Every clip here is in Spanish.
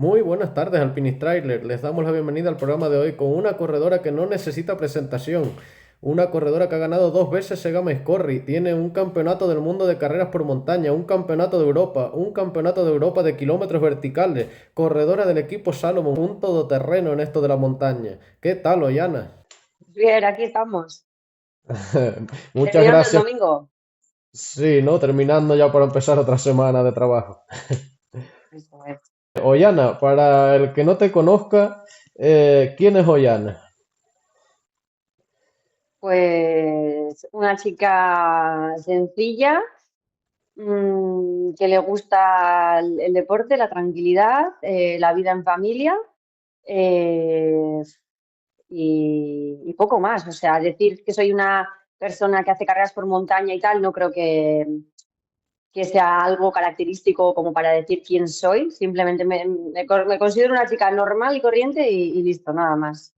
Muy buenas tardes, Alpinistrailer. Les damos la bienvenida al programa de hoy con una corredora que no necesita presentación. Una corredora que ha ganado dos veces Segama Scorri. Tiene un campeonato del mundo de carreras por montaña, un campeonato de Europa, un campeonato de Europa de kilómetros verticales. Corredora del equipo Salomon, un todoterreno en esto de la montaña. ¿Qué tal, Oyana? Bien, aquí estamos. Muchas Terminando el gracias. domingo. Sí, ¿no? Terminando ya para empezar otra semana de trabajo. Eso es. Oyana, para el que no te conozca, ¿quién es Oyana? Pues una chica sencilla, que le gusta el deporte, la tranquilidad, la vida en familia, eh, y poco más. O sea, decir que soy una persona que hace carreras por montaña y tal, no creo que sea algo característico como para decir quién soy. Simplemente me considero una chica normal y corriente y listo, nada más.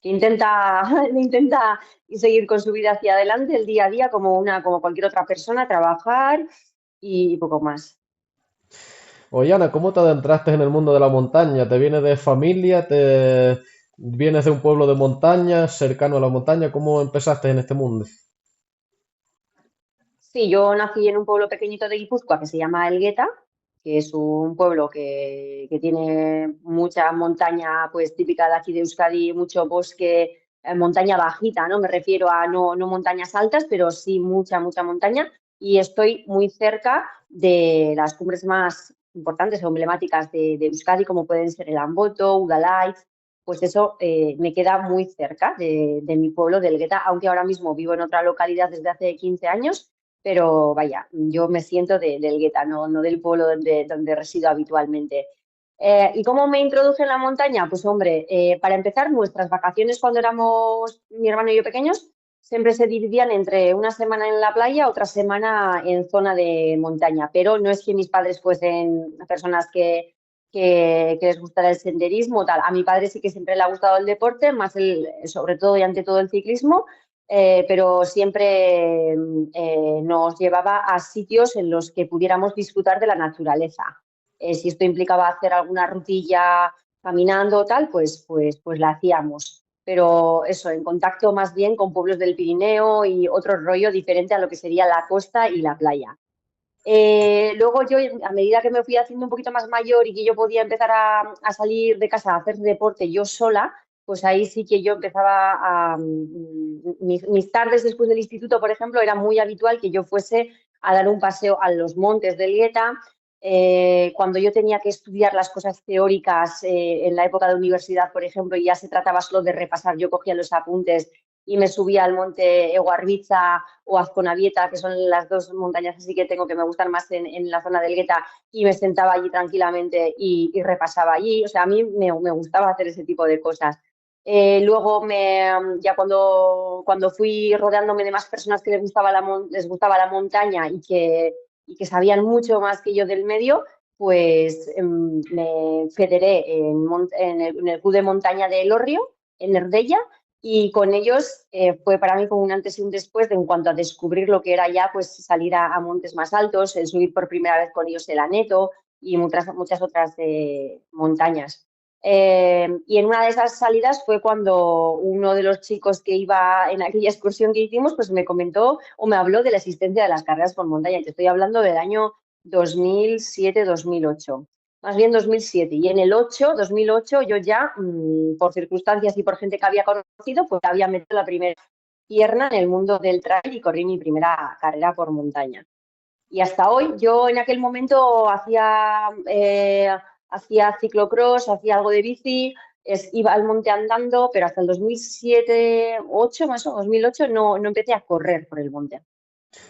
Que intenta, intenta seguir con su vida hacia adelante el día a día como cualquier otra persona, trabajar y poco más. Oyana, ¿cómo te adentraste en el mundo de la montaña? ¿Te vienes de familia? ¿Te vienes de un pueblo de montaña, cercano a la montaña? ¿Cómo empezaste en este mundo? Sí, yo nací en un pueblo pequeñito de Guipúzcoa que se llama Elgueta, que es un pueblo que tiene mucha montaña, pues típica de aquí de Euskadi, mucho bosque, montaña bajita, ¿no? Me refiero a no montañas altas, pero sí mucha montaña. Y estoy muy cerca de las cumbres más importantes o emblemáticas de Euskadi, como pueden ser el Amboto, Udalaitz. Pues eso me queda muy cerca de mi pueblo de Elgueta, aunque ahora mismo vivo en otra localidad desde hace 15 años, pero vaya, yo me siento del Gueta, no del pueblo donde resido habitualmente. ¿Y cómo me introduje en la montaña? Pues hombre, para empezar, nuestras vacaciones cuando éramos mi hermano y yo pequeños siempre se dividían entre una semana en la playa, otra semana en zona de montaña, pero no es que mis padres fuesen personas que les gustara el senderismo o tal. A mi padre sí que siempre le ha gustado el deporte, más sobre todo y ante todo el ciclismo, pero siempre nos llevaba a sitios en los que pudiéramos disfrutar de la naturaleza. Si esto implicaba hacer alguna rutilla caminando o tal, pues la hacíamos. Pero eso, en contacto más bien con pueblos del Pirineo y otro rollo diferente a lo que sería la costa y la playa. Luego yo, a medida que me fui haciendo un poquito más mayor y que yo podía empezar a salir de casa a hacer deporte yo sola, pues ahí sí que yo empezaba mis tardes después del instituto, por ejemplo, era muy habitual que yo fuese a dar un paseo a los montes de Lieta. Cuando yo tenía que estudiar las cosas teóricas en la época de universidad, por ejemplo, y ya se trataba solo de repasar, yo cogía los apuntes y me subía al monte Eguarbiza o Azconavieta, que son las dos montañas así que tengo que me gustan más en la zona del Gueta, y me sentaba allí tranquilamente y repasaba allí. O sea, a mí me gustaba hacer ese tipo de cosas. Luego, ya cuando fui rodeándome de más personas que les gustaba la montaña y que sabían mucho más que yo del medio, pues me federé en el Club de Montaña de Elorrio, en Erdella, y con ellos fue para mí como un antes y un después en cuanto a descubrir lo que era ya pues salir a montes más altos, el subir por primera vez con ellos el Aneto y muchas otras montañas. Y en una de esas salidas fue cuando uno de los chicos que iba en aquella excursión que hicimos pues me comentó o me habló de la existencia de las carreras por montaña. Te estoy hablando del año 2007-2008, más bien 2007. Y en el 2008, yo ya, por circunstancias y por gente que había conocido, pues había metido la primera pierna en el mundo del trail y corrí mi primera carrera por montaña. Y hasta hoy, yo en aquel momento hacía ciclocross, hacía algo de bici, iba al monte andando, pero hasta el 2007, 8 más o 2008 no empecé a correr por el monte.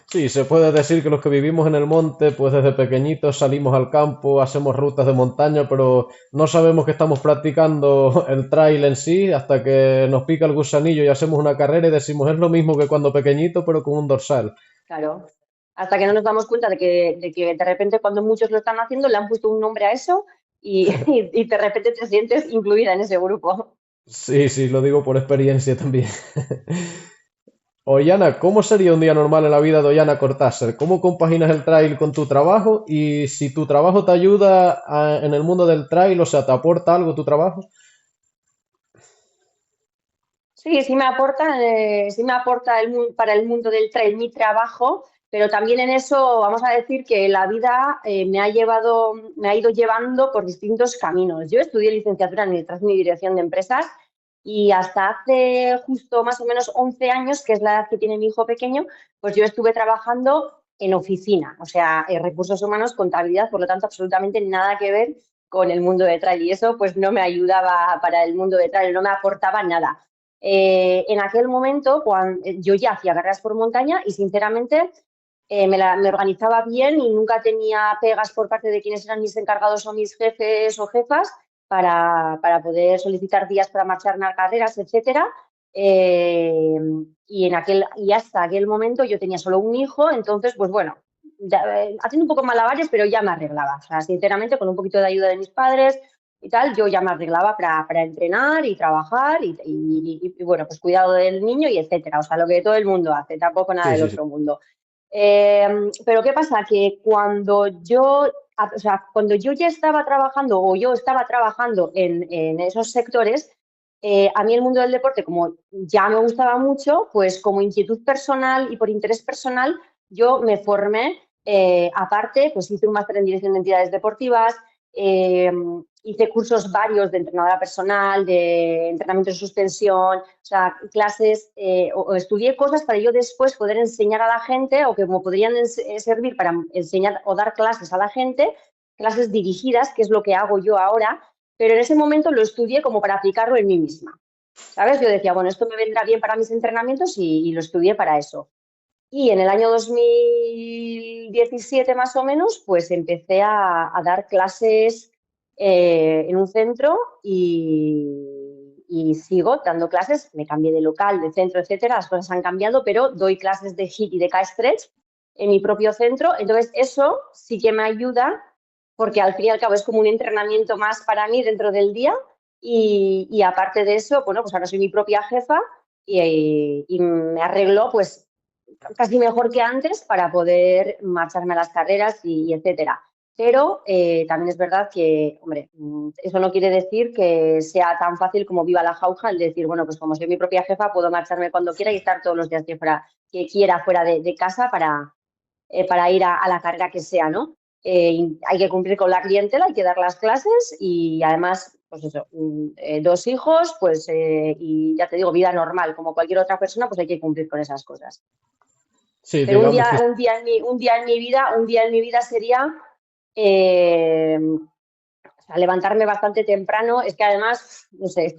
Sí, se puede decir que los que vivimos en el monte, pues desde pequeñitos salimos al campo, hacemos rutas de montaña, pero no sabemos que estamos practicando el trail en sí hasta que nos pica el gusanillo y hacemos una carrera y decimos es lo mismo que cuando pequeñito, pero con un dorsal. Claro. Hasta que no nos damos cuenta de que de repente cuando muchos lo están haciendo le han puesto un nombre a eso y, y de repente te sientes incluida en ese grupo. Sí, sí, lo digo por experiencia también. Ollana, ¿cómo sería un día normal en la vida de Ollana Cortázar? ¿Cómo compaginas el trail con tu trabajo? Y si tu trabajo te ayuda en el mundo del trail, o sea, ¿te aporta algo tu trabajo? Sí, sí me aporta para el mundo del trail mi trabajo, pero también en eso vamos a decir que la vida me ha ido llevando por distintos caminos. Yo estudié licenciatura en Administración y Dirección de Empresas y hasta hace justo más o menos 11 años, que es la edad que tiene mi hijo pequeño, pues yo estuve trabajando en oficina, o sea, en recursos humanos, contabilidad, por lo tanto, absolutamente nada que ver con el mundo de trail y eso pues no me ayudaba para el mundo de trail, no me aportaba nada. En aquel momento, cuando yo ya hacía carreras por montaña y sinceramente me organizaba bien y nunca tenía pegas por parte de quienes eran mis encargados o mis jefes o jefas para poder solicitar días para marcharme a carreras, etcétera. Eh, y hasta aquel momento yo tenía solo un hijo, entonces, pues bueno, haciendo un poco malabares, pero ya me arreglaba. O sea, sinceramente, con un poquito de ayuda de mis padres, y tal, yo ya me arreglaba para entrenar y trabajar y, bueno, pues cuidado del niño y etcétera. O sea, lo que todo el mundo hace, tampoco nada Sí, del sí, sí. otro mundo. Pero ¿qué pasa? Que o sea, cuando yo ya estaba trabajando o yo estaba trabajando en esos sectores, a mí el mundo del deporte, como ya me gustaba mucho, pues como inquietud personal y por interés personal, yo me formé, aparte, pues hice un máster en dirección de entidades deportivas, eh, hice cursos varios de entrenadora personal, de entrenamiento en suspensión, o sea, clases, o estudié cosas para yo después poder enseñar a la gente o que me podrían servir para enseñar o dar clases a la gente, clases dirigidas, que es lo que hago yo ahora, pero en ese momento lo estudié como para aplicarlo en mí misma. ¿Sabes? Yo decía, bueno, esto me vendrá bien para mis entrenamientos y lo estudié para eso. Y en el año 2017 más o menos, pues empecé a dar clases en un centro y sigo dando clases. Me cambié de local, de centro, etcétera. Las cosas han cambiado, pero doy clases de HIIT y de K-Stretch en mi propio centro. Entonces, eso sí que me ayuda porque al fin y al cabo es como un entrenamiento más para mí dentro del día. Y aparte de eso, bueno, pues ahora soy mi propia jefa y me arreglo pues casi mejor que antes para poder marcharme a las carreras y etcétera. Pero también es verdad que, hombre, eso no quiere decir que sea tan fácil como viva la jauja el decir, bueno, pues como soy mi propia jefa, puedo marcharme cuando quiera y estar todos los días que quiera fuera de casa para ir a la carrera que sea, ¿no? Hay que cumplir con la clientela, hay que dar las clases y además, pues eso, dos hijos, pues, y ya te digo, vida normal, como cualquier otra persona, pues hay que cumplir con esas cosas. Sí, Pero digamos que un día en mi vida sería o sea, levantarme bastante temprano. Es que además, no sé,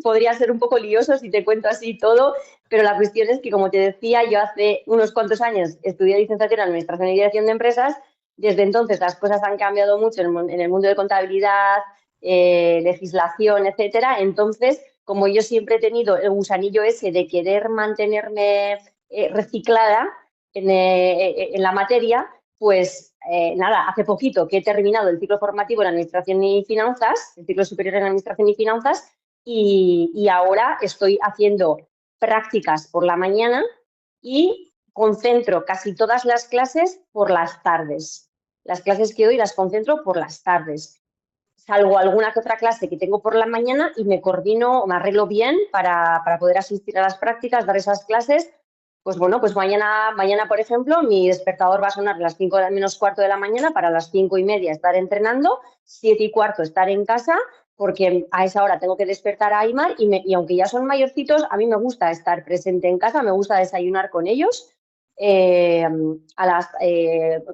podría ser un poco lioso si te cuento así todo, pero la cuestión es que, como te decía, yo hace unos cuantos años estudié licenciatura en Administración y Dirección de Empresas. Desde entonces las cosas han cambiado mucho en el mundo de contabilidad, legislación, etcétera. Entonces, como yo siempre he tenido el gusanillo ese de querer mantenerme reciclada en la materia, pues nada, hace poquito que he terminado el ciclo formativo en Administración y Finanzas, el ciclo superior en Administración y Finanzas, y ahora estoy haciendo prácticas por la mañana y concentro casi todas las clases por las tardes. Las clases que doy las concentro por las tardes. Salvo alguna que otra clase que tengo por la mañana y me coordino, me arreglo bien para poder asistir a las prácticas, dar esas clases. Pues bueno, pues mañana, por ejemplo, mi despertador va a sonar a las 5 menos cuarto de la mañana para las 5:30 estar entrenando, 7:15 estar en casa, porque a esa hora tengo que despertar a Aymar y aunque ya son mayorcitos, a mí me gusta estar presente en casa, me gusta desayunar con ellos. Eh,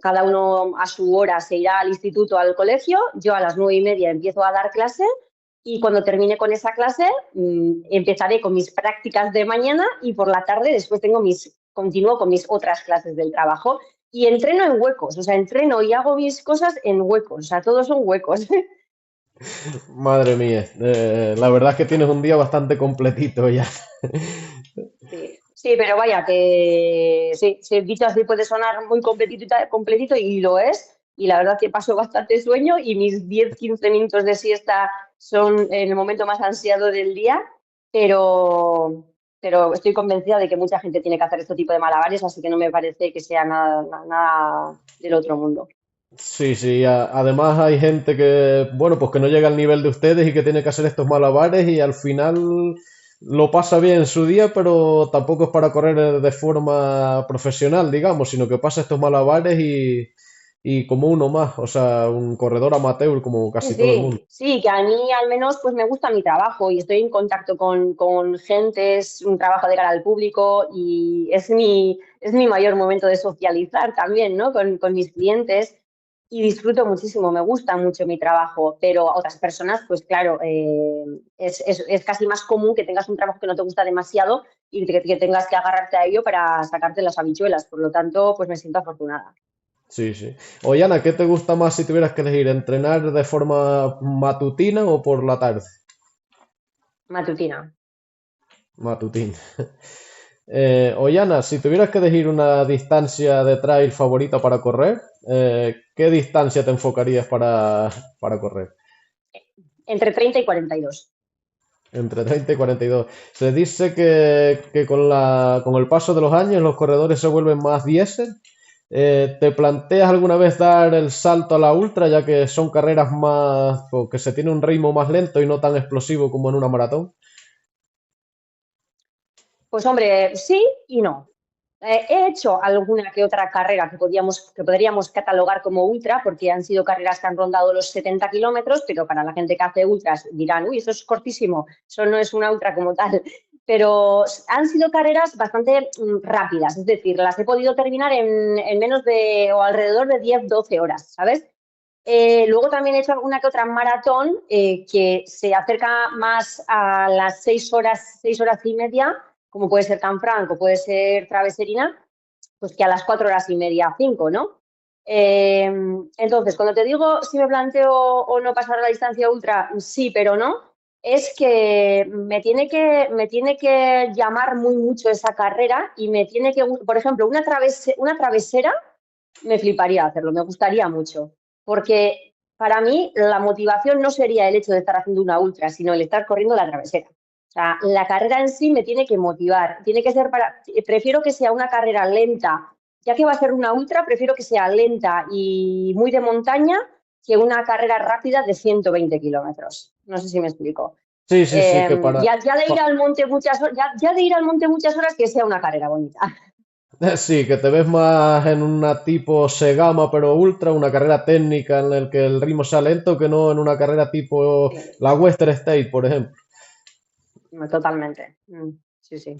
cada uno a su hora se irá al instituto, al colegio. Yo a las 9:30 empiezo a dar clase y cuando termine con esa clase empezaré con mis prácticas de mañana y por la tarde después continúo con mis otras clases del trabajo y entreno en huecos, o sea, entreno y hago mis cosas en huecos, o sea, todos son huecos. madre mía, la verdad es que tienes un día bastante completito ya. Sí, sí, pero vaya, que sí, sí, dicho así puede sonar muy completito, completito y lo es. Y la verdad que paso bastante sueño y mis 10-15 minutos de siesta son en el momento más ansiado del día. Pero, pero estoy convencida de que mucha gente tiene que hacer este tipo de malabares, así que no me parece que sea nada del otro mundo. Sí, sí, además hay gente que, bueno, pues que no llega al nivel de ustedes y que tiene que hacer estos malabares y al final lo pasa bien en su día, pero tampoco es para correr de forma profesional, digamos, sino que pasa estos malabares y como uno más, o sea, un corredor amateur como Sí, casi todo el mundo. sí, sí, que a mí al menos pues me gusta mi trabajo y estoy en contacto con gente, es un trabajo de cara al público y es mi mayor momento de socializar también, ¿no? Con mis clientes y disfruto muchísimo, me gusta mucho mi trabajo, pero a otras personas, pues claro, es casi más común que tengas un trabajo que no te gusta demasiado y que tengas que agarrarte a ello para sacarte las habichuelas, por lo tanto, pues me siento afortunada. Sí, sí. Oye, Ana, ¿qué te gusta más si tuvieras que elegir, entrenar de forma matutina o por la tarde? Matutina. Matutina. Oyana, si tuvieras que elegir una distancia de trail favorita para correr, ¿qué distancia te enfocarías para correr? Entre 30 y 42. Entre 30 y 42. Se dice que con el paso de los años los corredores se vuelven más diésel. ¿Te planteas alguna vez dar el salto a la ultra, ya que son carreras más, o que se tiene un ritmo más lento y no tan explosivo como en una maratón? Pues hombre, sí y no. He hecho alguna que otra carrera que podríamos catalogar como ultra, porque han sido carreras que han rondado los 70 kilómetros, pero para la gente que hace ultras dirán, uy, eso es cortísimo, eso no es una ultra como tal. Pero han sido carreras bastante rápidas, es decir, las he podido terminar en menos de o alrededor de 10-12 horas, ¿sabes? Luego también he hecho alguna que otra maratón que se acerca más a las 6 horas, 6 horas y media, como puede ser Canfranc o puede ser Traveserina, pues que a las 4 horas y media, 5, ¿no? Eh, entonces, cuando te digo si me planteo o no pasar a la distancia ultra, sí, pero no, es que me tiene que llamar muy mucho esa carrera y me tiene que, por ejemplo, una travesera me fliparía hacerlo, me gustaría mucho, porque para mí la motivación no sería el hecho de estar haciendo una ultra, sino el estar corriendo la travesera. O sea, la carrera en sí me tiene que motivar, tiene que ser prefiero que sea una carrera lenta, ya que va a ser una ultra, prefiero que sea lenta y muy de montaña que una carrera rápida de 120 kilómetros. No sé si me explico. Sí, sí, sí, que Ya de ir al monte muchas horas, ya de ir al monte muchas horas que sea una carrera bonita. sí, que te ves más en una tipo Segama pero ultra, una carrera técnica en la que el ritmo sea lento, que no en una carrera tipo Sí, la Western State, por ejemplo. totalmente. Sí, sí.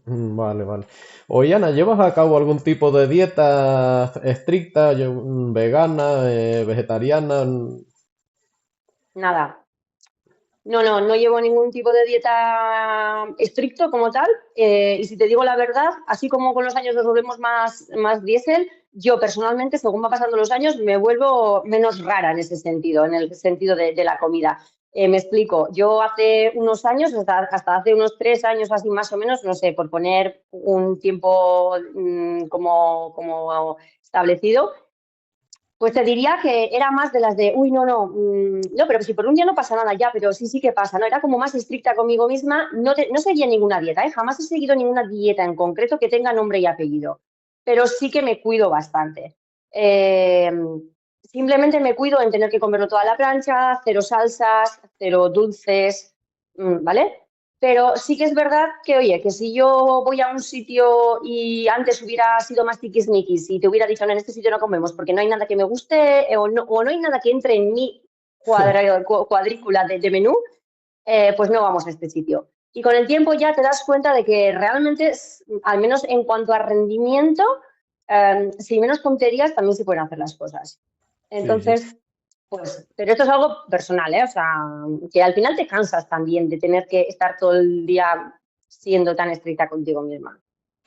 Vale, vale. Oye, Ana, ¿llevas a cabo algún tipo de dieta estricta, vegana, vegetariana? Nada. No, no, no llevo ningún tipo de dieta estricto como tal. Y si te digo la verdad, así como con los años nos volvemos más diésel, yo personalmente, según va pasando los años, me vuelvo menos rara en ese sentido, en el sentido de la comida. Me explico. Yo hace unos años, hasta hace unos 3 años así más o menos, no sé, por poner un tiempo como establecido, pues te diría que era más de las de, uy, no, no, no, pero si por un día no pasa nada ya, pero sí, sí que pasa, ¿no? Era como más estricta conmigo misma, no seguía ninguna dieta, ¿eh? Jamás he seguido ninguna dieta en concreto que tenga nombre y apellido, pero sí que me cuido bastante. Eh, Simplemente me cuido en tener que comerlo toda la plancha, cero salsas, cero dulces, ¿vale? Pero sí que es verdad que, oye, que si yo voy a un sitio y antes hubiera sido más tiquismiquis y te hubiera dicho, no, en este sitio no comemos porque no hay nada que me guste o no hay nada que entre en mi cuadrícula de menú, pues no vamos a este sitio. Y con el tiempo ya te das cuenta de que realmente, al menos en cuanto a rendimiento, sin menos tonterías también se pueden hacer las cosas. Sí, sí. Entonces, pues, pero esto es algo personal, ¿eh? O sea, que al final te cansas también de tener que estar todo el día siendo tan estricta contigo misma.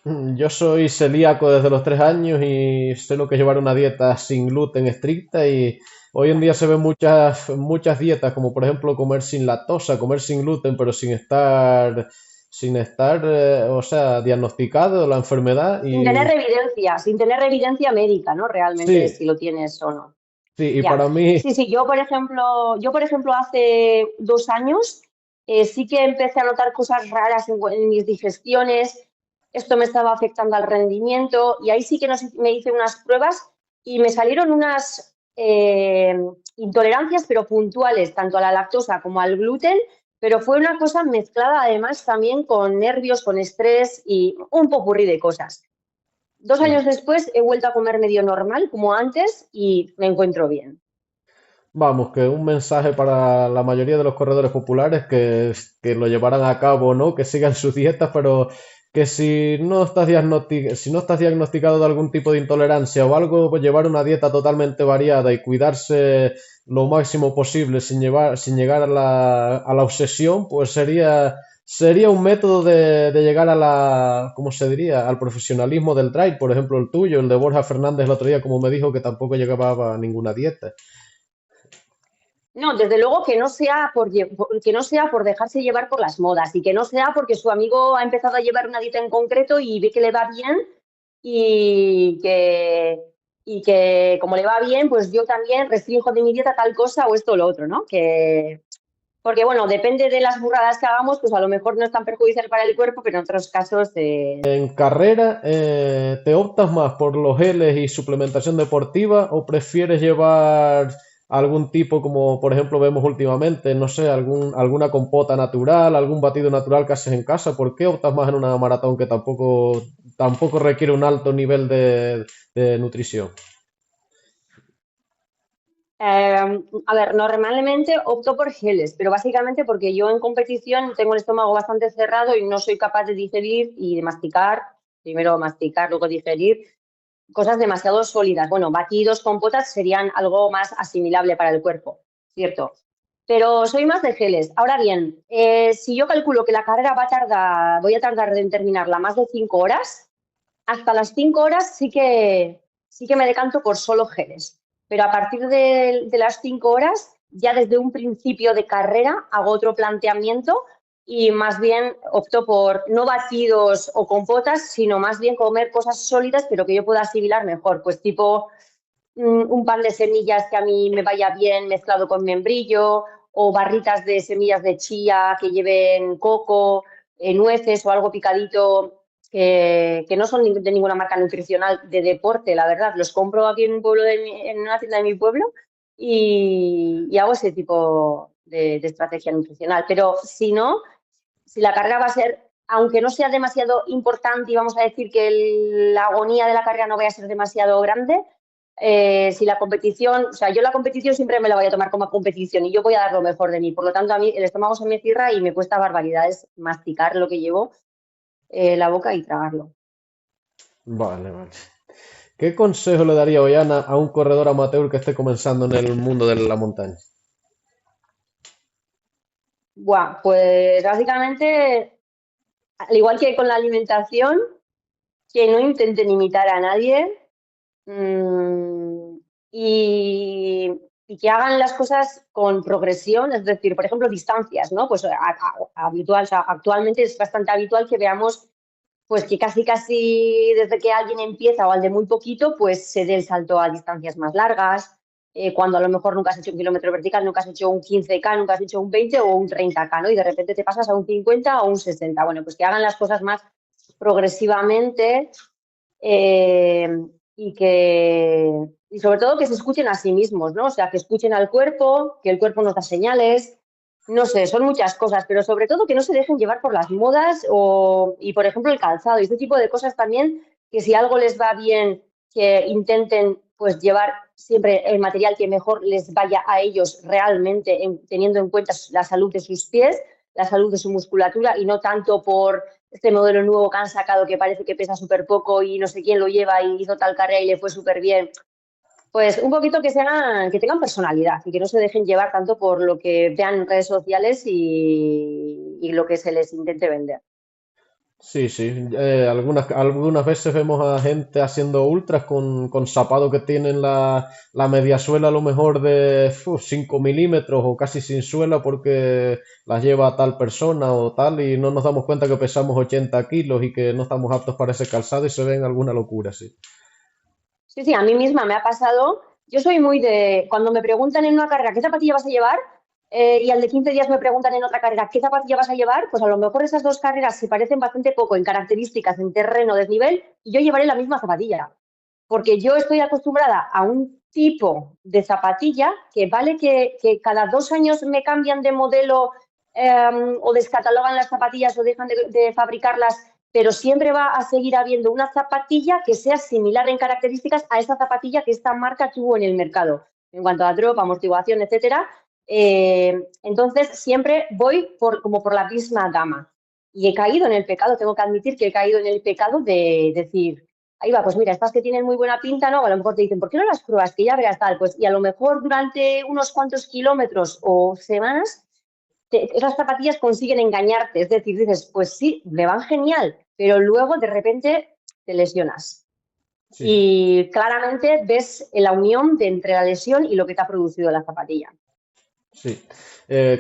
Yo soy celíaco desde los 3 años y sé lo que es llevar una dieta sin gluten estricta y hoy en Ya. día se ven muchas dietas, como por ejemplo comer sin lactosa, comer sin gluten, pero sin estar, o sea, diagnosticado la enfermedad y Sin tener evidencia médica, ¿no? Realmente de sí, si lo tienes o no. sí, y Ya. para mí, Sí, sí, yo por ejemplo hace 2 años sí que empecé a notar cosas raras en mis digestiones, esto me estaba afectando al rendimiento y ahí sí que me hice unas pruebas y me salieron unas intolerancias, pero puntuales, tanto a la lactosa como al gluten, pero fue una cosa mezclada además también con nervios, con estrés y un popurrí de cosas. 2 años después he vuelto a comer medio normal, como antes, y me encuentro bien. Vamos, que un mensaje para la mayoría de los corredores populares que lo llevaran a cabo, ¿no? Que sigan sus dietas, pero que si no estás diagnosticado de algún tipo de intolerancia o algo, pues llevar una dieta totalmente variada y cuidarse lo máximo posible sin llegar a a la obsesión, pues sería un método de llegar a ¿cómo se diría? Al profesionalismo del trail, por ejemplo, el tuyo, el de Borja Fernández el otro día, como me dijo que tampoco llegaba a ninguna dieta. No, desde luego que no sea que no sea por dejarse llevar por las modas y que no sea porque su amigo ha empezado a llevar una dieta en concreto y ve que le va bien y que, y que como le va bien, pues yo también restringo de mi dieta tal cosa o esto o lo otro, ¿no? Porque bueno, depende de las burradas que hagamos, pues a lo mejor no es tan perjudicial para el cuerpo, pero en otros casos En carrera, ¿te optas más por los geles y suplementación deportiva o prefieres llevar algún tipo como por ejemplo vemos últimamente, no sé, alguna compota natural, algún batido natural que haces en casa? ¿Por qué optas más en una maratón que tampoco requiere un alto nivel de nutrición? a ver, normalmente opto por geles, pero básicamente porque yo en competición tengo el estómago bastante cerrado y no soy capaz de digerir y de masticar, primero masticar, luego digerir, cosas demasiado sólidas. Bueno, batidos, compotas serían algo más asimilable para el cuerpo, ¿cierto? Pero soy más de geles. Ahora bien, si yo calculo que la carrera voy a tardar en terminarla más de 5 horas, hasta las 5 horas sí que me decanto por solo geles. Pero a partir de las 5 horas, ya desde un principio de carrera hago otro planteamiento y más bien opto por no batidos o compotas, sino más bien comer cosas sólidas, pero que yo pueda asimilar mejor. Pues tipo un pan de semillas que a mí me vaya bien mezclado con membrillo o barritas de semillas de chía que lleven coco, nueces o algo picadito que no son de ninguna marca nutricional de deporte, la verdad. Los compro aquí en un pueblo en una tienda de mi pueblo y hago ese tipo de estrategia nutricional. Pero si no, si la carrera va a ser, aunque no sea demasiado importante y vamos a decir que la agonía de la carrera no vaya a ser demasiado grande, si la competición, o sea, yo la competición siempre me la voy a tomar como competición y yo voy a dar lo mejor de mí. Por lo tanto, a mí el estómago se me cierra y me cuesta barbaridades masticar lo que llevo la boca y tragarlo. Vale, vale. ¿Qué consejo le daría hoy Ana a un corredor amateur que esté comenzando en el mundo de la montaña? Buah, pues básicamente, al igual que con la alimentación, que no intenten imitar a nadie, mm, y, y que hagan las cosas con progresión, es decir, por ejemplo, distancias, ¿no? Pues habitual, o sea, actualmente es bastante habitual que veamos pues que casi casi desde que alguien empieza o al de muy poquito, pues se dé el salto a distancias más largas, cuando a lo mejor nunca has hecho un kilómetro vertical, nunca has hecho un 15K, nunca has hecho un 20 o un 30K, ¿no? Y de repente te pasas a un 50 o un 60. Bueno, pues que hagan las cosas más progresivamente eh, y sobre todo que se escuchen a sí mismos, ¿no? O sea, que escuchen al cuerpo, que el cuerpo nos da señales, no sé, son muchas cosas, pero sobre todo que no se dejen llevar por las modas y, por ejemplo, el calzado y este tipo de cosas también, que si algo les va bien, que intenten pues llevar siempre el material que mejor les vaya a ellos realmente, teniendo en cuenta la salud de sus pies, la salud de su musculatura y no tanto por este modelo nuevo que han sacado que parece que pesa súper poco y no sé quién lo lleva y hizo tal carrera y le fue súper bien. Pues un poquito que tengan personalidad y que no se dejen llevar tanto por lo que vean en redes sociales y lo que se les intente vender. Sí, sí. Algunas veces vemos a gente haciendo ultras con zapatos que tienen la mediasuela a lo mejor de 5 milímetros o casi sin suela porque las lleva tal persona o tal y no nos damos cuenta que pesamos 80 kilos y que no estamos aptos para ese calzado y se ven alguna locura, sí. Sí, sí, a mí misma me ha pasado. Yo soy muy de, cuando me preguntan en una carrera qué zapatilla vas a llevar, y al de 15 días me preguntan en otra carrera, ¿qué zapatilla vas a llevar? Pues a lo mejor esas dos carreras se parecen bastante poco en características, en terreno, desnivel, y yo llevaré la misma zapatilla, porque yo estoy acostumbrada a un tipo de zapatilla que vale que cada 2 años me cambian de modelo o descatalogan las zapatillas o dejan de fabricarlas, pero siempre va a seguir habiendo una zapatilla que sea similar en características a esa zapatilla que esta marca tuvo en el mercado, en cuanto a drop, amortiguación, etcétera. Entonces, siempre voy como por la misma gama. Y he caído en el pecado, tengo que admitir que he caído en el pecado de decir, ahí va, pues mira, estas que tienen muy buena pinta, ¿no? A lo mejor te dicen, ¿por qué no las pruebas? Que ya verás tal. Pues, y a lo mejor durante unos cuantos kilómetros o semanas, esas zapatillas consiguen engañarte. Es decir, dices, pues sí, me van genial, pero luego de repente te lesionas. Sí. Y claramente ves la unión de entre la lesión y lo que te ha producido la zapatilla. Sí,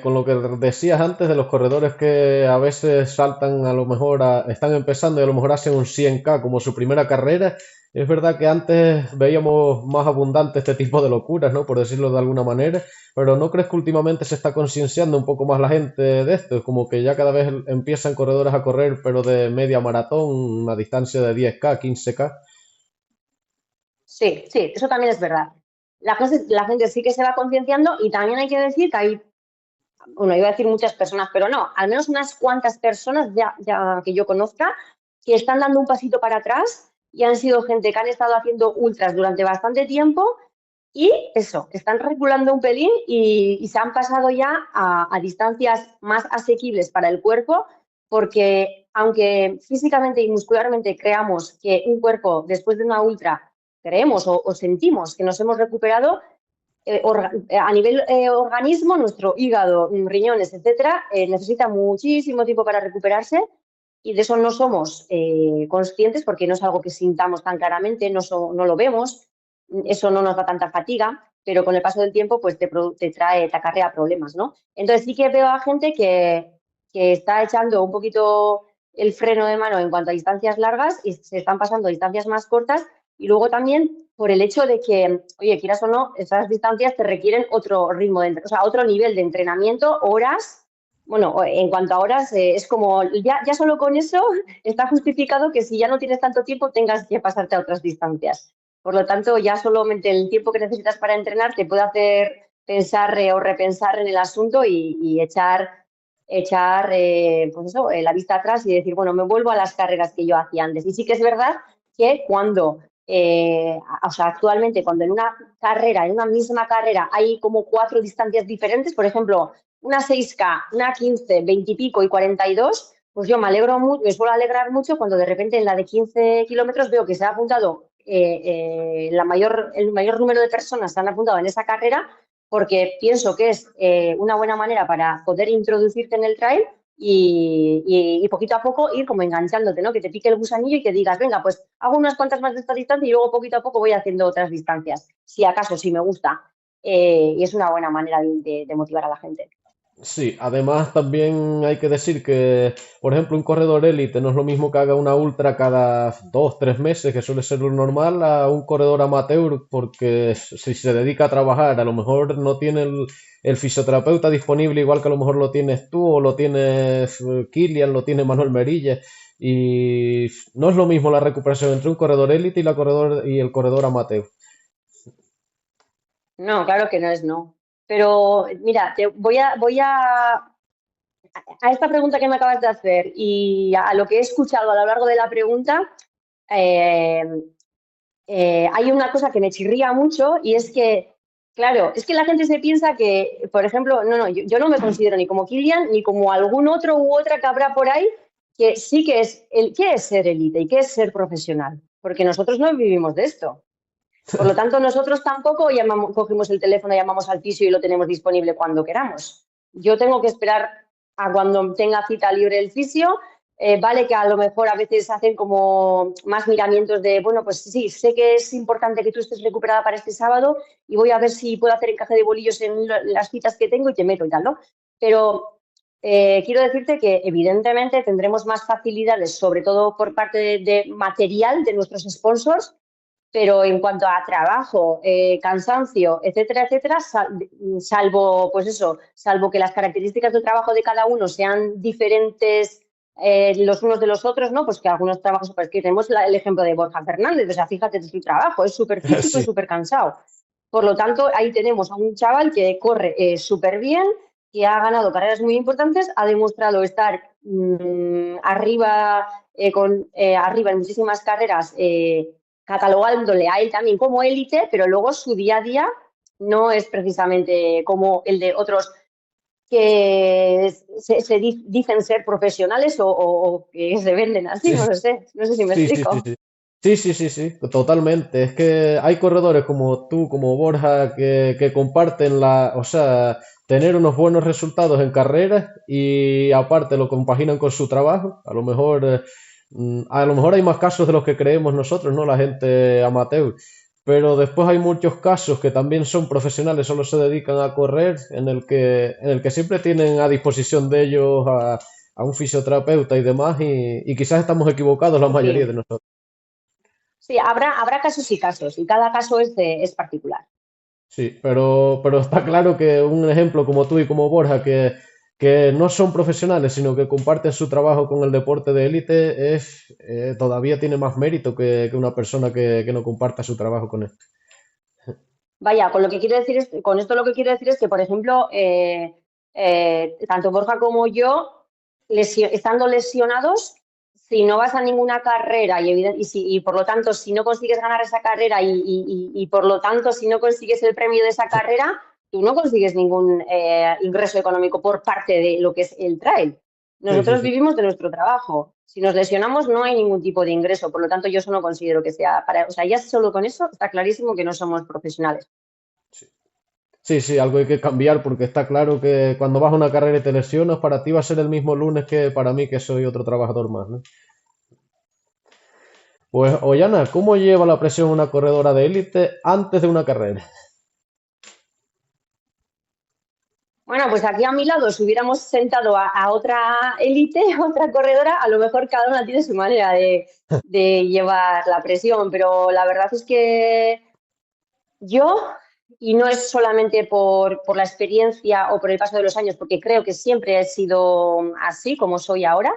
con lo que decías antes de los corredores que a veces saltan a lo mejor, están empezando y a lo mejor hacen un 100K como su primera carrera, es verdad que antes veíamos más abundante este tipo de locuras, ¿no? Por decirlo de alguna manera, pero ¿no crees que últimamente se está concienciando un poco más la gente de esto? Como que ya cada vez empiezan corredores a correr, pero de media maratón, una distancia de 10K, 15K. Sí, sí, eso también es verdad. La gente sí que se va concienciando y también hay que decir que hay, bueno, iba a decir muchas personas, pero no, al menos unas cuantas personas ya que yo conozca que están dando un pasito para atrás y han sido gente que han estado haciendo ultras durante bastante tiempo y eso, están regulando un pelín y se han pasado ya a distancias más asequibles para el cuerpo, porque aunque físicamente y muscularmente creamos que un cuerpo después de una ultra creemos o sentimos que nos hemos recuperado, a nivel organismo, nuestro hígado, riñones, etcétera, necesita muchísimo tiempo para recuperarse y de eso no somos conscientes porque no es algo que sintamos tan claramente, no lo vemos, eso no nos da tanta fatiga, pero con el paso del tiempo pues te acarrea problemas, ¿no? Entonces sí que veo a gente que está echando un poquito el freno de mano en cuanto a distancias largas y se están pasando a distancias más cortas y luego también por el hecho de que, oye, quieras o no, esas distancias te requieren otro ritmo o sea, otro nivel de entrenamiento, horas. Bueno, en cuanto a horas, es como, ya solo con eso está justificado que si ya no tienes tanto tiempo tengas que pasarte a otras distancias. Por lo tanto, ya solamente el tiempo que necesitas para entrenar te puede hacer pensar o repensar en el asunto y echar pues eso, la vista atrás y decir, bueno, me vuelvo a las carreras que yo hacía antes. Y sí que es verdad que o sea, actualmente cuando en una carrera, en una misma carrera, hay como 4 distancias diferentes, por ejemplo, una 6K, una 15, 20 y pico y 42, pues yo me alegro mucho, me suelo alegrar mucho cuando de repente en la de 15 kilómetros veo que se ha apuntado, el mayor número de personas se han apuntado en esa carrera porque pienso que es una buena manera para poder introducirte en el trail y poquito a poco ir como enganchándote, ¿no? Que te pique el gusanillo y que digas, venga, pues hago unas cuantas más de esta distancia y luego poquito a poco voy haciendo otras distancias, si acaso, si me gusta. Y es una buena manera de motivar a la gente. Sí, además también hay que decir que, por ejemplo, un corredor élite no es lo mismo que haga una ultra cada 2, 3 meses, que suele ser lo normal, a un corredor amateur, porque si se dedica a trabajar, a lo mejor no tiene el fisioterapeuta disponible igual que a lo mejor lo tienes tú o lo tienes Kilian, lo tiene Manuel Merilla, y no es lo mismo la recuperación entre un corredor élite y el corredor amateur. No, claro que no es no. Pero mira, a esta pregunta que me acabas de hacer y a lo que he escuchado a lo largo de la pregunta, eh, hay una cosa que me chirría mucho y es que, claro, es que la gente se piensa que, por ejemplo, no, yo no me considero ni como Kilian ni como algún otro u otra que habrá por ahí que sí que ¿qué es ser élite y qué es ser profesional? Porque nosotros no vivimos de esto. Por lo tanto, nosotros tampoco cogemos el teléfono, llamamos al fisio y lo tenemos disponible cuando queramos. Yo tengo que esperar a cuando tenga cita libre el fisio. Vale que a lo mejor a veces hacen como más miramientos de, bueno, pues sí, sé que es importante que tú estés recuperada para este sábado y voy a ver si puedo hacer encaje de bolillos en las citas que tengo y te meto y tal, ¿no? Pero quiero decirte que evidentemente tendremos más facilidades, sobre todo por parte de material de nuestros sponsors, pero en cuanto a trabajo, cansancio, etcétera, etcétera, salvo, pues eso, salvo que las características del trabajo de cada uno sean diferentes los unos de los otros, ¿no? Pues que algunos trabajos, pues que tenemos el ejemplo de Borja Fernández, o sea, fíjate de su trabajo, es súper físico y Sí, súper cansado. Por lo tanto, ahí tenemos a un chaval que corre súper bien, que ha ganado carreras muy importantes, ha demostrado estar arriba, arriba en muchísimas carreras, catalogándole a él también como élite, pero luego su día a día no es precisamente como el de otros que dicen ser profesionales o que se venden así, sí, no sé si me sí, sí, sí, explico. sí. Sí, sí, sí, sí, totalmente. Es que hay corredores como tú, como Borja, que comparten o sea, tener unos buenos resultados en carreras y aparte lo compaginan con su trabajo. A lo mejor hay más casos de los que creemos nosotros, ¿no? La gente amateur. Pero después hay muchos casos que también son profesionales, solo se dedican a correr, en el que siempre tienen a disposición de ellos a un fisioterapeuta y demás, y quizás estamos equivocados la mayoría de Sí, nosotros. sí, habrá casos y cada caso es particular. Sí, pero está claro que un ejemplo como tú y como Borja, que no son profesionales, sino que comparten su trabajo con el deporte de élite, todavía tiene más mérito que una persona que no comparta su trabajo con él. Vaya, con lo que quiero decir con esto lo que quiero decir es que, por ejemplo, tanto Borja como yo, estando lesionados, si no vas a ninguna carrera y por lo tanto, si no consigues ganar esa carrera y por lo tanto, si no consigues el premio de esa carrera, tú no consigues ningún ingreso económico por parte de lo que es el trail. Sí, sí, Nosotros sí. vivimos de nuestro trabajo. Si nos lesionamos, no hay ningún tipo de ingreso. Por lo tanto, yo eso no considero que sea para. O sea, ya solo con eso está clarísimo que no somos profesionales. Sí, sí, algo hay que cambiar porque está claro que cuando vas a una carrera y te lesionas, para ti va a ser el mismo lunes que para mí, que soy otro trabajador más, ¿no? Pues, Ollana, ¿cómo lleva la presión una corredora de élite antes de una carrera? Bueno, pues aquí a mi lado, si hubiéramos sentado a otra élite, a otra corredora, a lo mejor cada una tiene su manera de llevar la presión, pero la verdad es que yo, y no es solamente por la experiencia o por el paso de los años, porque creo que siempre he sido así como soy ahora,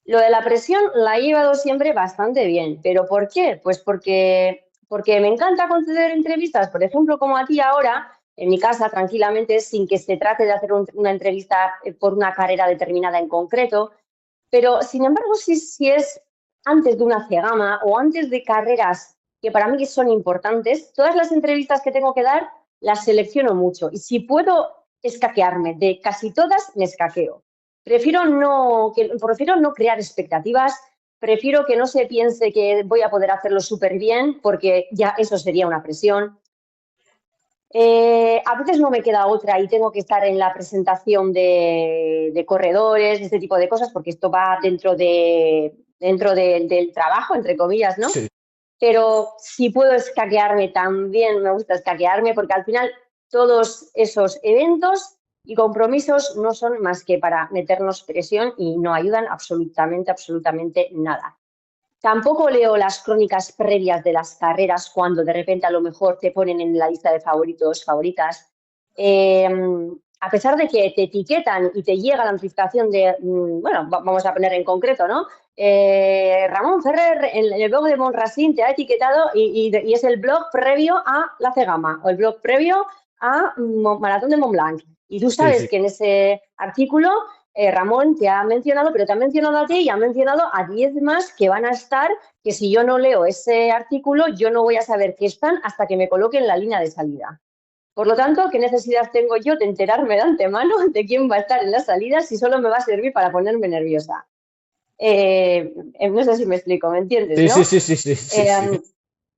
lo de la presión la he llevado siempre bastante bien. ¿Pero por qué? Pues porque me encanta conceder entrevistas, por ejemplo, como a ti ahora, en mi casa, tranquilamente, sin que se trate de hacer una entrevista por una carrera determinada en concreto. Pero, sin embargo, si es antes de una cegama o antes de carreras que para mí son importantes, todas las entrevistas que tengo que dar las selecciono mucho. Y si puedo escaquearme de casi todas, me escaqueo. Prefiero no crear expectativas, prefiero que no se piense que voy a poder hacerlo súper bien, porque ya eso sería una presión. A veces no me queda otra y tengo que estar en la presentación de corredores, este tipo de cosas, porque esto va del trabajo, entre comillas, ¿no? Sí, Pero si puedo escaquearme, también me gusta escaquearme, porque al final todos esos eventos y compromisos no son más que para meternos presión y no ayudan absolutamente, absolutamente nada. Tampoco leo las crónicas previas de las carreras cuando de repente a lo mejor te ponen en la lista de favoritos, favoritas. Eh, a pesar de que te etiquetan y te llega la notificación de, bueno, vamos a poner en concreto, ¿no? Ramón Ferrer en el blog de Monracín te ha etiquetado y es el blog previo a la Cegama o el blog previo a Maratón de Montblanc. Y tú sí, sabes sí. que en ese artículo Ramón te ha mencionado, pero te ha mencionado a ti y ha mencionado a 10 más que van a estar, que si yo no leo ese artículo, yo no voy a saber que están hasta que me coloquen la línea de salida. Por lo tanto, ¿qué necesidad tengo yo de enterarme de antemano de quién va a estar en la salida si solo me va a servir para ponerme nerviosa? No sé si me explico, ¿me entiendes, Sí, sí, no? sí, sí, sí, sí, sí. Eh,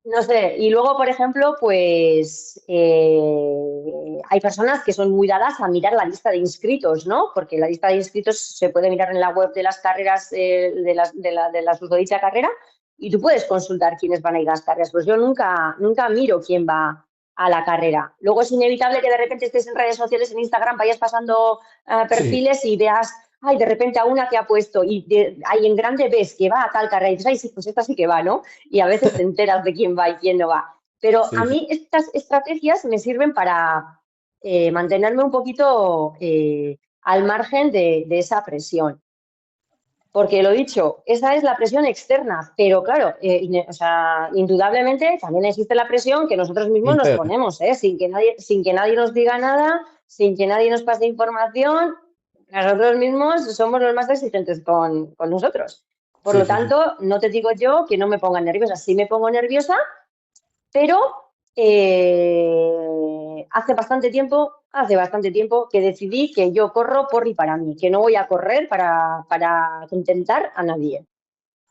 no sé, y luego, por ejemplo, pues hay personas que son muy dadas a mirar la lista de inscritos, ¿no? Porque la lista de inscritos se puede mirar en la web de las carreras, de la susodicha carrera, y tú puedes consultar quiénes van a ir a las carreras. Pues yo nunca miro quién va. a la carrera. Luego es inevitable que de repente estés en redes sociales, en Instagram, vayas pasando Sí, perfiles y veas, ay, de repente a una que ha puesto y ahí en grande ves que va a tal carrera y dices, ay, sí, pues esta sí que va, ¿no? Y a veces te enteras de quién va y quién no va. Pero a sí, sí. mí estas estrategias me sirven para mantenerme un poquito al margen de esa presión. Porque lo dicho, esa es la presión externa, pero claro, o sea, indudablemente también existe la presión que nosotros mismos nos Interna. ponemos, ¿eh? Sin que nadie nos diga nada, sin que nadie nos pase información, nosotros mismos somos los más exigentes con nosotros. Por Sí, lo sí, sí. tanto, no te digo yo que no me ponga nerviosa, sí me pongo nerviosa, pero hace bastante tiempo que decidí que yo corro por y para mí, que no voy a correr para contentar a nadie.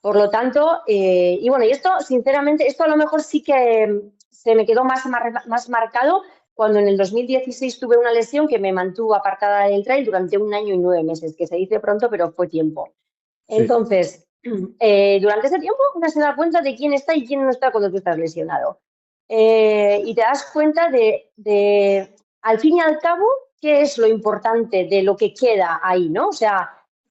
Por lo tanto, y bueno, y esto, sinceramente, esto a lo mejor sí que se me quedó más marcado cuando en el 2016 tuve una lesión que me mantuvo apartada del trail durante 1 año y 9 meses, que se dice pronto, pero fue tiempo. Sí. Entonces, durante ese tiempo uno se da cuenta de quién está y quién no está cuando tú estás lesionado. Y te das cuenta al fin y al cabo, qué es lo importante de lo que queda ahí, ¿no? O sea,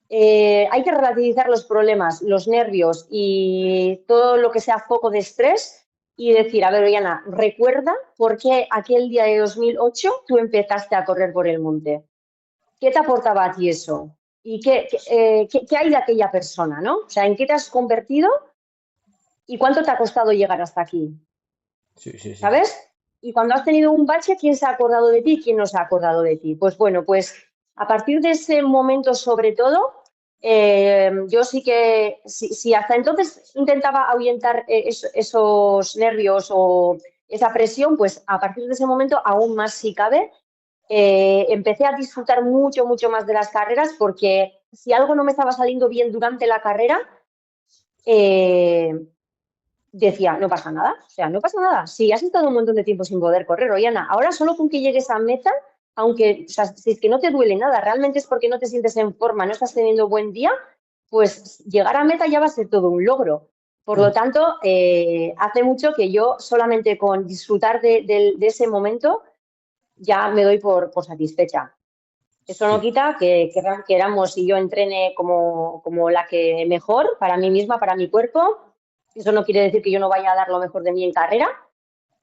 hay que relativizar los problemas, los nervios y todo lo que sea foco de estrés y decir, a ver, Oriana, recuerda por qué aquel día de 2008 tú empezaste a correr por el monte. ¿Qué te aportaba a ti eso? ¿Y qué hay de aquella persona, ¿no? O sea, ¿en qué te has convertido y cuánto te ha costado llegar hasta aquí? Sí, sí, sí. ¿Sabes? Y cuando has tenido un bache, ¿quién se ha acordado de ti y quién no se ha acordado de ti? Pues bueno, pues a partir de ese momento, sobre todo, yo sí que, si hasta entonces intentaba ahuyentar esos nervios o esa presión, pues a partir de ese momento, aún más si cabe, empecé a disfrutar mucho, mucho más de las carreras porque si algo no me estaba saliendo bien durante la carrera, eh, decía, no pasa nada, o sea, no pasa nada. Si has estado un montón de tiempo sin poder correr, Oriana, ahora solo con que llegues a meta, aunque, o sea, si es que no te duele nada, realmente es porque no te sientes en forma, no estás teniendo buen día, pues llegar a meta ya va a ser todo un logro. Por lo Mm. tanto, hace mucho que yo solamente con disfrutar de ese momento ya me doy por satisfecha. Eso no Sí. quita que queramos y yo entrene como la que mejor para mí misma, para mi cuerpo. Eso no quiere decir que yo no vaya a dar lo mejor de mí en carrera,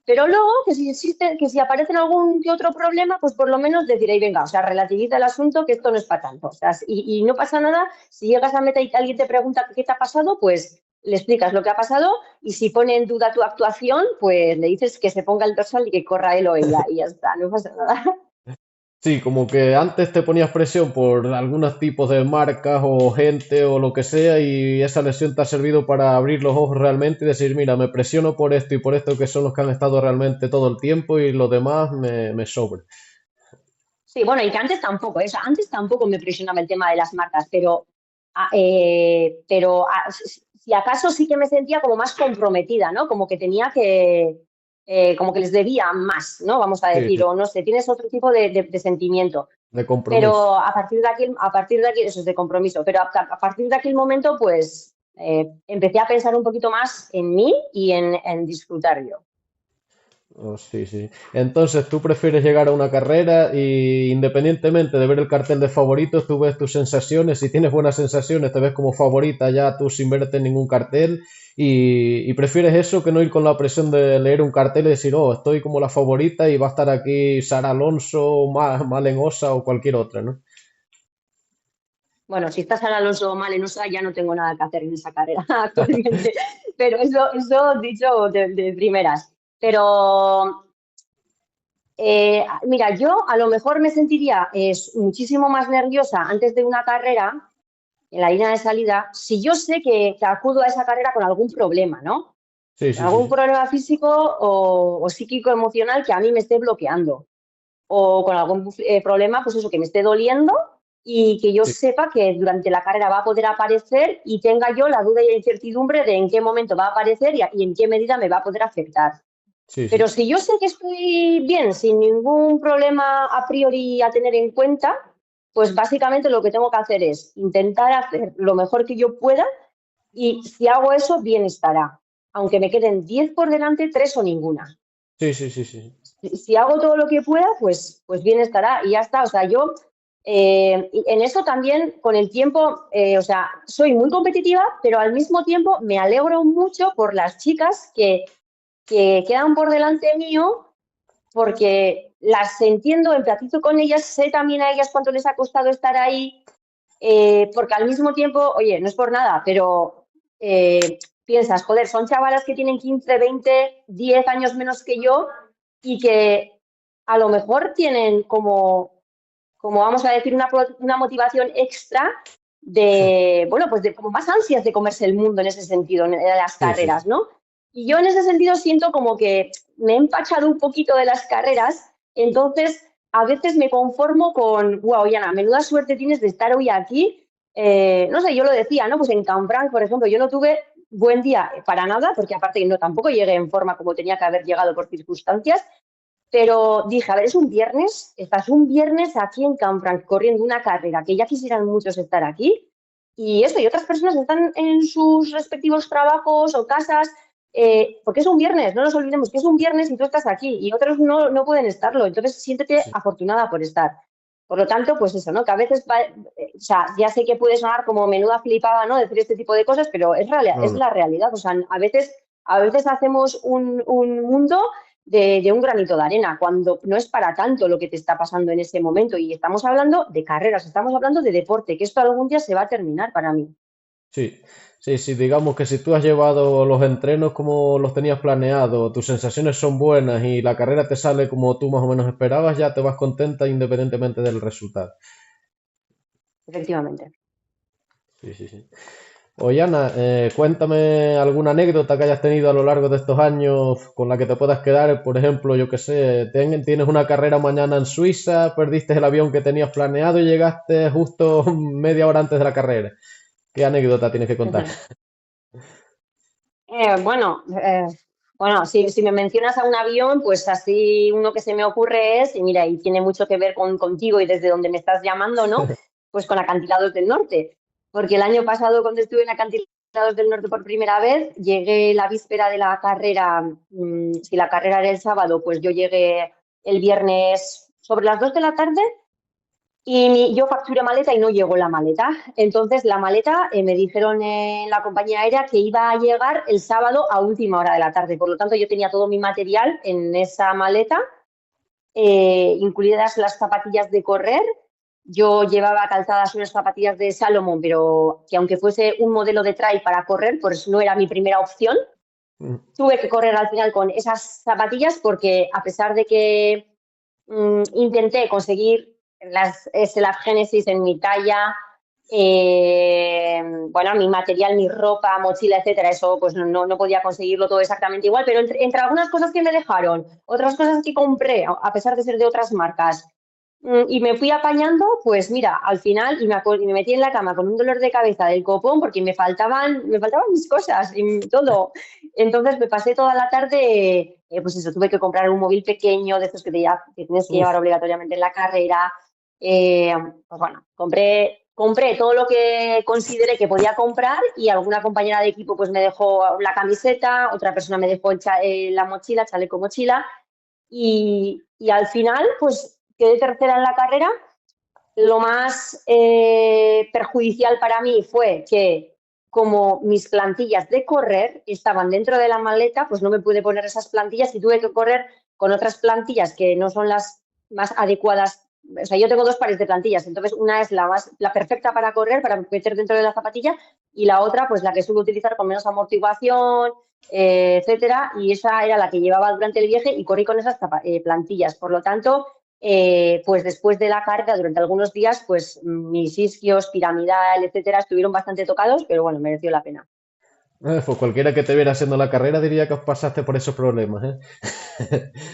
pero luego que si aparece algún que otro problema, pues por lo menos decir, ahí venga, o sea, relativiza el asunto, que esto no es para tanto. O sea, y no pasa nada, si llegas a meta y alguien te pregunta qué te ha pasado, pues le explicas lo que ha pasado y si pone en duda tu actuación, pues le dices que se ponga el dorsal y que corra él o ella y ya está, no pasa nada. Sí, como que antes te ponías presión por algunos tipos de marcas o gente o lo que sea y esa lesión te ha servido para abrir los ojos realmente y decir, mira, me presiono por esto y por esto que son los que han estado realmente todo el tiempo y los demás me sobra. Sí, bueno, y que antes tampoco, eso, antes tampoco me presionaba el tema de las marcas, pero si acaso sí que me sentía como más comprometida, ¿no? Como que tenía como que les debía más, ¿no? Vamos a Sí, decir, sí, o no sé, tienes otro tipo de sentimiento. de compromiso. Pero a partir de aquí, eso es de compromiso, pero a partir de aquel momento, pues empecé a pensar un poquito más en mí y en disfrutar yo. Oh, sí, sí. Entonces, tú prefieres llegar a una carrera y independientemente de ver el cartel de favoritos, tú ves tus sensaciones. Si tienes buenas sensaciones, te ves como favorita ya tú sin verte en ningún cartel. Y prefieres eso que no ir con la presión de leer un cartel y decir, oh, estoy como la favorita y va a estar aquí Sara Alonso, Malen Osa o cualquier otra, ¿no? Bueno, si estás al Alonso mal en USA, ya no tengo nada que hacer en esa carrera actualmente. Pero eso dicho de primeras. Pero mira, yo a lo mejor me sentiría muchísimo más nerviosa antes de una carrera, en la línea de salida, si yo sé que acudo a esa carrera con algún problema, ¿no? Sí, Con sí, sí, algún sí. problema físico o psíquico emocional que a mí me esté bloqueando o con algún problema, pues eso, que me esté doliendo y que yo Sí, sepa que durante la carrera va a poder aparecer y tenga yo la duda y la incertidumbre de en qué momento va a aparecer y en qué medida me va a poder afectar. sí, Pero sí. si yo sé que estoy bien, sin ningún problema a priori a tener en cuenta, pues básicamente lo que tengo que hacer es intentar hacer lo mejor que yo pueda y si hago eso, bien estará. Aunque me queden 10 por delante, 3 o ninguna. Sí, sí, sí, sí. si hago todo lo que pueda, pues bien estará y ya está. O sea, yo y en eso también con el tiempo, o sea, soy muy competitiva, pero al mismo tiempo me alegro mucho por las chicas que quedan por delante mío porque las entiendo, empatizo con ellas, sé también a ellas cuánto les ha costado estar ahí, porque al mismo tiempo, oye, no es por nada, pero piensas, joder, son chavalas que tienen 15, 20, 10 años menos que yo y que a lo mejor tienen como vamos a decir, una motivación extra de, bueno, pues de como más ansias de comerse el mundo en ese sentido, en las Sí, sí, carreras, sí. ¿no? Y yo en ese sentido siento como que me he empachado un poquito de las carreras, entonces a veces me conformo con, wow, Yana, menuda suerte tienes de estar hoy aquí. No sé, yo lo decía, ¿no? Pues en Canfranc, por ejemplo, yo no tuve buen día para nada, porque aparte no tampoco llegué en forma como tenía que haber llegado por circunstancias, pero dije, a ver, es un viernes, estás un viernes aquí en Canfranc corriendo una carrera que ya quisieran muchos estar aquí. Y eso, y otras personas están en sus respectivos trabajos o casas, porque es un viernes, no nos olvidemos que es un viernes y tú estás aquí y otros no pueden estarlo. Entonces, siéntete Sí. afortunada por estar. Por lo tanto, pues eso, ¿no? Que a veces, o sea, ya sé que puede sonar como menuda flipada, ¿no? Decir este tipo de cosas, pero No, es no. la realidad. O sea, a veces hacemos un mundo de un granito de arena, cuando no es para tanto lo que te está pasando en ese momento. Y estamos hablando de carreras, estamos hablando de deporte, que esto algún día se va a terminar para mí. Sí, sí, sí, digamos que si tú has llevado los entrenos como los tenías planeado, tus sensaciones son buenas y la carrera te sale como tú más o menos esperabas, ya te vas contenta independientemente del resultado. Efectivamente. Sí, sí, sí. Oye, Ana, cuéntame alguna anécdota que hayas tenido a lo largo de estos años con la que te puedas quedar. Por ejemplo, yo qué sé, tienes una carrera mañana en Suiza, perdiste el avión que tenías planeado y llegaste justo media hora antes de la carrera. ¿Qué anécdota tienes que contar? Bueno, bueno, si me mencionas a un avión, pues así uno que se me ocurre es, y mira, y tiene mucho que ver contigo y desde donde me estás llamando, ¿no? Pues con Acantilados del Norte. Porque el año pasado, cuando estuve en Acantilados del Norte por primera vez, llegué la víspera de la carrera. Si la carrera era el sábado, pues yo llegué el viernes sobre las 2 de la tarde y yo facturé maleta y no llegó la maleta. Entonces, la maleta me dijeron en la compañía aérea que iba a llegar el sábado a última hora de la tarde. Por lo tanto, yo tenía todo mi material en esa maleta, incluidas las zapatillas de correr. Yo llevaba calzadas unas zapatillas de Salomon, pero que aunque fuese un modelo de trail para correr, pues no era mi primera opción. Tuve que correr al final con esas zapatillas porque a pesar de que intenté conseguir las Génesis en mi talla, bueno, mi material, mi ropa, mochila, etcétera, eso pues no podía conseguirlo todo exactamente igual, pero entre algunas cosas que me dejaron, otras cosas que compré, a pesar de ser de otras marcas, y me fui apañando, pues mira, al final, y me metí en la cama con un dolor de cabeza del copón porque me faltaban mis cosas y todo. Entonces me pasé toda la tarde, pues eso, tuve que comprar un móvil pequeño, de estos que tienes que llevar Uf, obligatoriamente en la carrera. Pues bueno, compré todo lo que consideré que podía comprar y alguna compañera de equipo pues me dejó la camiseta, otra persona me dejó la mochila, chaleco mochila y al final pues quedé tercera en la carrera. Lo más perjudicial para mí fue que como mis plantillas de correr estaban dentro de la maleta, pues no me pude poner esas plantillas y tuve que correr con otras plantillas que no son las más adecuadas. O sea, yo tengo dos pares de plantillas, entonces una es la perfecta para correr, para meter dentro de la zapatilla, y la otra, pues la que suelo utilizar con menos amortiguación, etcétera, y esa era la que llevaba durante el viaje y corrí con esas plantillas. Por lo tanto, pues después de la carga, durante algunos días, pues mis isquios, piramidal, etcétera, estuvieron bastante tocados, pero bueno, mereció la pena. pues cualquiera que te viera haciendo la carrera diría que pasaste por esos problemas, ¿eh?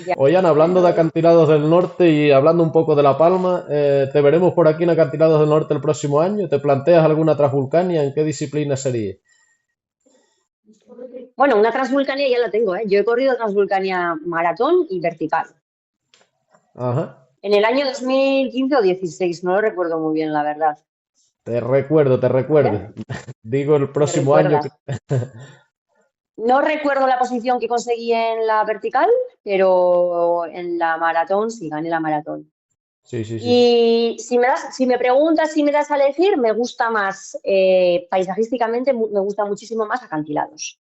Ya. Oye, Ana, hablando de acantilados del norte y hablando un poco de La Palma, ¿te veremos por aquí en acantilados del norte el próximo año? ¿Te planteas alguna Transvulcania? ¿En qué disciplina sería? Bueno, una Transvulcania ya la tengo, ¿eh? Yo he corrido Transvulcania maratón y vertical. Ajá. En el año 2015 o 16, no lo recuerdo muy bien, la verdad. Te recuerdo, te recuerdo. ¿Vale? Digo el Me próximo año. recuerdas. No recuerdo la posición que conseguí en la vertical, pero en la maratón sí gané la maratón. Sí, sí, sí, sí. Y si me preguntas si me das a elegir, me gusta más, paisajísticamente, me gusta muchísimo más acantilados.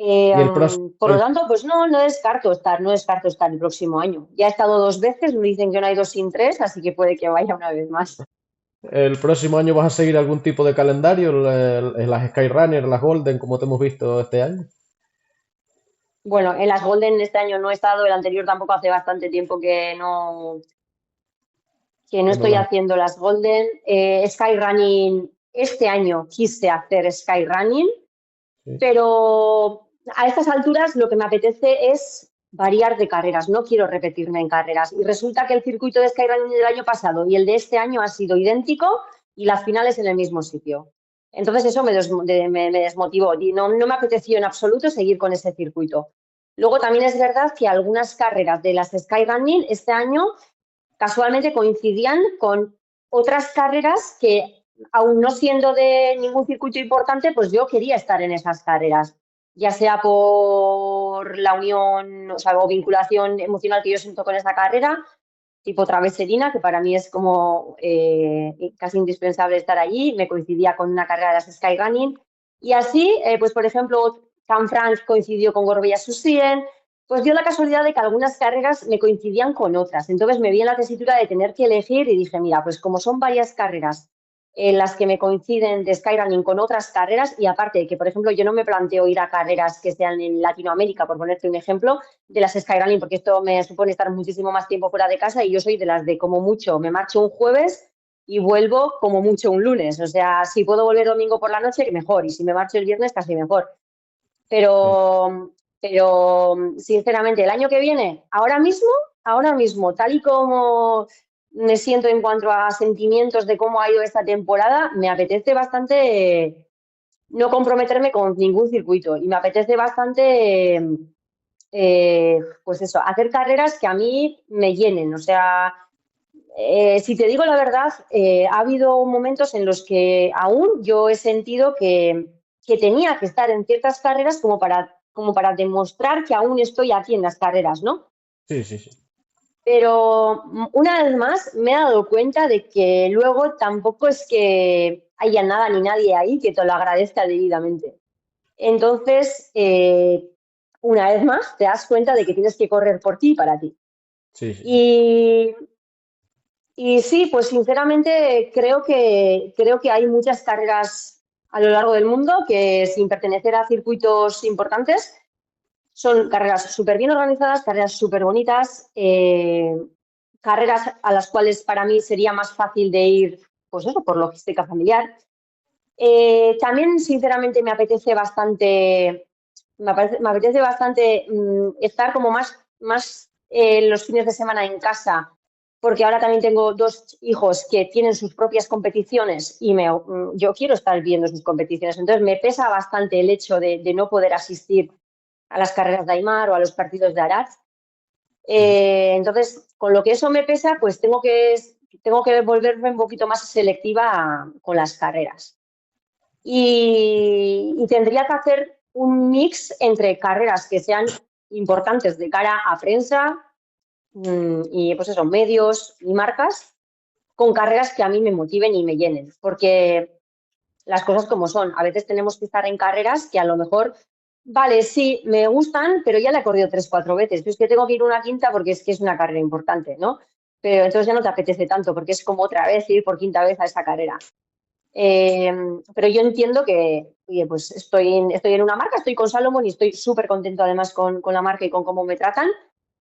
Y el próximo, Por lo tanto, pues no descarto estar el próximo año. Ya he estado 2 veces, me dicen que no hay dos sin tres, así que puede que vaya una vez más. el próximo año vas a seguir algún tipo de calendario, las Skyrunner, las Golden, como te hemos visto este año. Bueno, en las Golden este año no he estado, el anterior tampoco, hace bastante tiempo que no Que no estoy las... haciendo las Golden. Skyrunning, este año quise hacer Skyrunning, Sí, pero a estas alturas lo que me apetece es variar de carreras, no quiero repetirme en carreras. Y resulta que el circuito de Skyrunning del año pasado y el de este año ha sido idéntico y las finales en el mismo sitio. Entonces eso me desmotivó y no me apeteció en absoluto seguir con ese circuito. Luego también es verdad que algunas carreras de las Skyrunning este año casualmente coincidían con otras carreras que, aún no siendo de ningún circuito importante, pues yo quería estar en esas carreras, ya sea por la unión, o sea, o vinculación emocional que yo siento con esa carrera, tipo Traveserina, que para mí es como casi indispensable estar allí, me coincidía con una carrera de las Skyrunning, y así, pues por ejemplo, Canfranc coincidió con Gorbea-Susien, pues dio la casualidad de que algunas carreras me coincidían con otras, entonces me vi en la tesitura de tener que elegir y dije, mira, pues como son varias carreras en las que me coinciden de Skyrunning con otras carreras, y aparte de que, por ejemplo, yo no me planteo ir a carreras que sean en Latinoamérica, por ponerte un ejemplo, de las Skyrunning, porque esto me supone estar muchísimo más tiempo fuera de casa y yo soy de las de como mucho me marcho un jueves y vuelvo como mucho un lunes. O sea, si puedo volver domingo por la noche, mejor. Y si me marcho el viernes, casi mejor. sí. Pero sinceramente, el año que viene, ahora mismo, tal y como me siento en cuanto a sentimientos de cómo ha ido esta temporada, me apetece bastante no comprometerme con ningún circuito y me apetece bastante pues eso, hacer carreras que a mí me llenen. O sea, si te digo la verdad, ha habido momentos en los que aún yo he sentido que tenía que estar en ciertas carreras como para demostrar que aún estoy aquí en las carreras, ¿no? Sí, sí, sí. Pero una vez más me he dado cuenta de que luego tampoco es que haya nada ni nadie ahí que te lo agradezca debidamente. Entonces, una vez más, te das cuenta de que tienes que correr por ti y para ti. Sí, sí, sí. Y, y sí, pues sinceramente creo que hay muchas carreras a lo largo del mundo que, sin pertenecer a circuitos importantes, son carreras súper bien organizadas, carreras súper bonitas, carreras a las cuales para mí sería más fácil de ir, pues eso, por logística familiar. También, sinceramente, me apetece bastante estar como más los fines de semana en casa, porque ahora también tengo dos hijos que tienen sus propias competiciones y yo quiero estar viendo sus competiciones. Entonces, me pesa bastante el hecho de no poder asistir a las carreras de Aimar o a los partidos de Arad. Ujú. Entonces, con lo que eso me pesa, pues tengo que volverme un poquito más selectiva con las carreras y tendría que hacer un mix entre carreras que sean importantes de cara a prensa y pues eso, medios y marcas, con carreras que a mí me motiven y me llenen, porque las cosas como son, a veces tenemos que estar en carreras que a lo mejor, vale, sí, me gustan, pero ya la he corrido 3, 4 veces, pues es que tengo que ir una quinta porque es que es una carrera importante, ¿no? Pero entonces ya no te apetece tanto porque es como otra vez ir por quinta vez a esa carrera. Eh, pero yo entiendo que, oye, pues estoy en una marca, estoy con Salomon y estoy súper contento además con la marca y con cómo me tratan.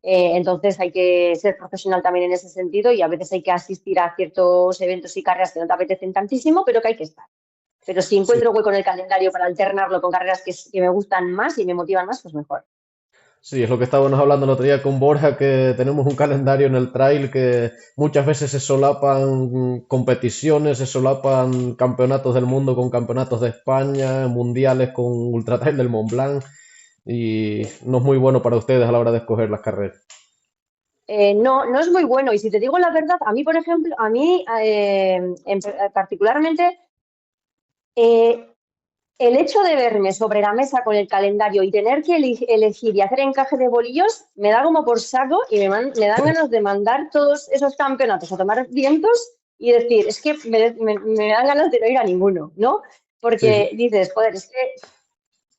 Entonces hay que ser profesional también en ese sentido y a veces hay que asistir a ciertos eventos y carreras que no te apetecen tantísimo, pero que hay que estar. Pero si Sí, encuentro hueco en el calendario para alternarlo con carreras que me gustan más y me motivan más, pues mejor. sí, es lo que estábamos hablando el otro día con Borja, que tenemos un calendario en el trail que muchas veces se solapan competiciones, se solapan campeonatos del mundo con campeonatos de España, mundiales con Ultra Trail del Mont Blanc, y no es muy bueno para ustedes a la hora de escoger las carreras. No es muy bueno. Y si te digo la verdad, a mí, por ejemplo, particularmente, eh, el hecho de verme sobre la mesa con el calendario y tener que elegir y hacer encaje de bolillos me da como por saco y me dan ganas de mandar todos esos campeonatos a tomar vientos y decir, es que me dan ganas de no ir a ninguno, ¿no? Sí, Porque sí. dices, joder, es que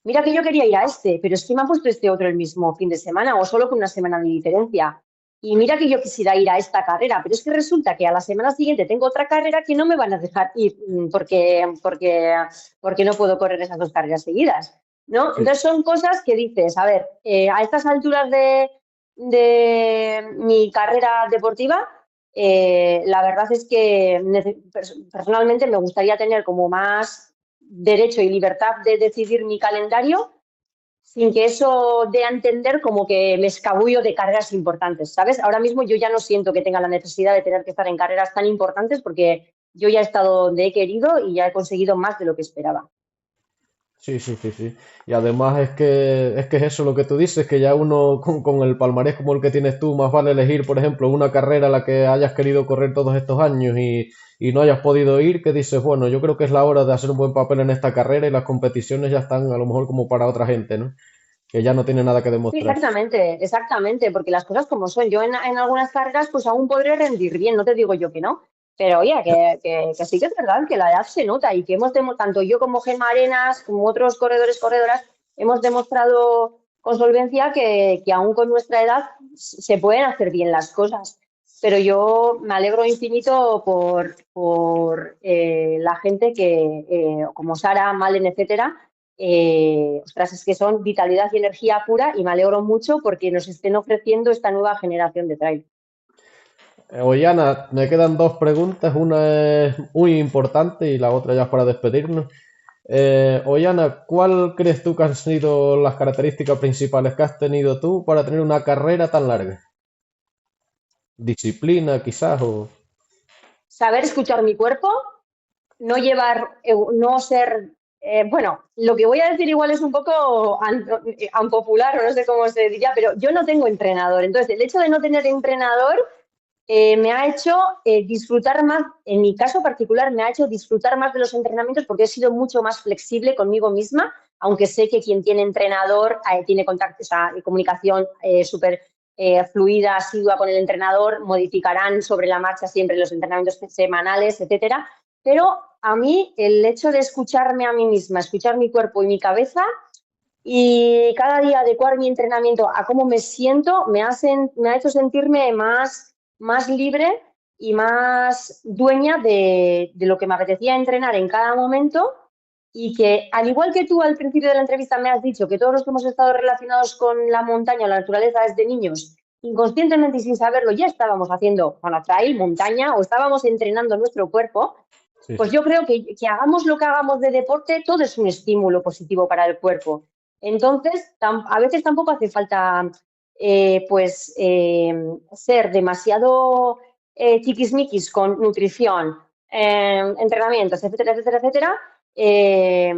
mira que yo quería ir a este, pero es que me han puesto este otro el mismo fin de semana o solo con una semana de diferencia. Y mira que yo quisiera ir a esta carrera, pero es que resulta que a la semana siguiente tengo otra carrera que no me van a dejar ir porque no puedo correr esas dos carreras seguidas, ¿no? Sí. Entonces son cosas que dices, a ver, a estas alturas de mi carrera deportiva, la verdad es que personalmente me gustaría tener como más derecho y libertad de decidir mi calendario sin que eso dé a entender como que me escabullo de carreras importantes, ¿sabes? Ahora mismo yo ya no siento que tenga la necesidad de tener que estar en carreras tan importantes porque yo ya he estado donde he querido y ya he conseguido más de lo que esperaba. Sí, sí, sí, sí. Y además es que es eso lo que tú dices, que ya uno con el palmarés como el que tienes tú, más vale elegir, por ejemplo, una carrera a la que hayas querido correr todos estos años y no hayas podido ir, que dices, bueno, yo creo que es la hora de hacer un buen papel en esta carrera y las competiciones ya están a lo mejor como para otra gente, ¿no? Que ya no tiene nada que Sí, demostrar. exactamente, exactamente, porque las cosas como son. Yo en algunas carreras pues aún podré rendir bien, no te digo yo que no, pero oye, que sí que es verdad que la edad se nota y que tanto yo como Gemma Arenas, como otros corredores, corredoras, hemos demostrado con solvencia que aún con nuestra edad se pueden hacer bien las cosas. Pero yo me alegro infinito por la gente que, como Sara, Malen, etcétera, ostras, es que son vitalidad y energía pura y me alegro mucho porque nos estén ofreciendo esta nueva generación de trail. Ollana, me quedan dos preguntas, una es muy importante y la otra ya es para despedirnos. Ollana, ¿cuál crees tú que han sido las características principales que has tenido tú para tener una carrera tan larga? Disciplina, quizás, o... Saber escuchar mi cuerpo, no llevar, no ser, bueno, lo que voy a decir igual es un poco unpopular o no sé cómo se diría, pero yo no tengo entrenador. Entonces, el hecho de no tener entrenador me ha hecho disfrutar más, en mi caso particular, me ha hecho disfrutar más de los entrenamientos porque he sido mucho más flexible conmigo misma, aunque sé que quien tiene entrenador tiene contacto, o sea, comunicación súper fluida, asidua con el entrenador, modificarán sobre la marcha siempre los entrenamientos semanales, etcétera. Pero a mí el hecho de escucharme a mí misma, escuchar mi cuerpo y mi cabeza y cada día adecuar mi entrenamiento a cómo me siento me ha hecho sentirme más libre y más dueña de lo que me apetecía entrenar en cada momento y que, al igual que tú al principio de la entrevista me has dicho que todos los que hemos estado relacionados con la montaña o la naturaleza desde niños, inconscientemente y sin saberlo, ya estábamos haciendo, bueno, trail, montaña o estábamos entrenando nuestro cuerpo, Sí, pues sí. yo creo que hagamos lo que hagamos de deporte, todo es un estímulo positivo para el cuerpo. Entonces, a veces tampoco hace falta ser demasiado tiquismiquis con nutrición, entrenamientos, etcétera, etcétera, etcétera, eh,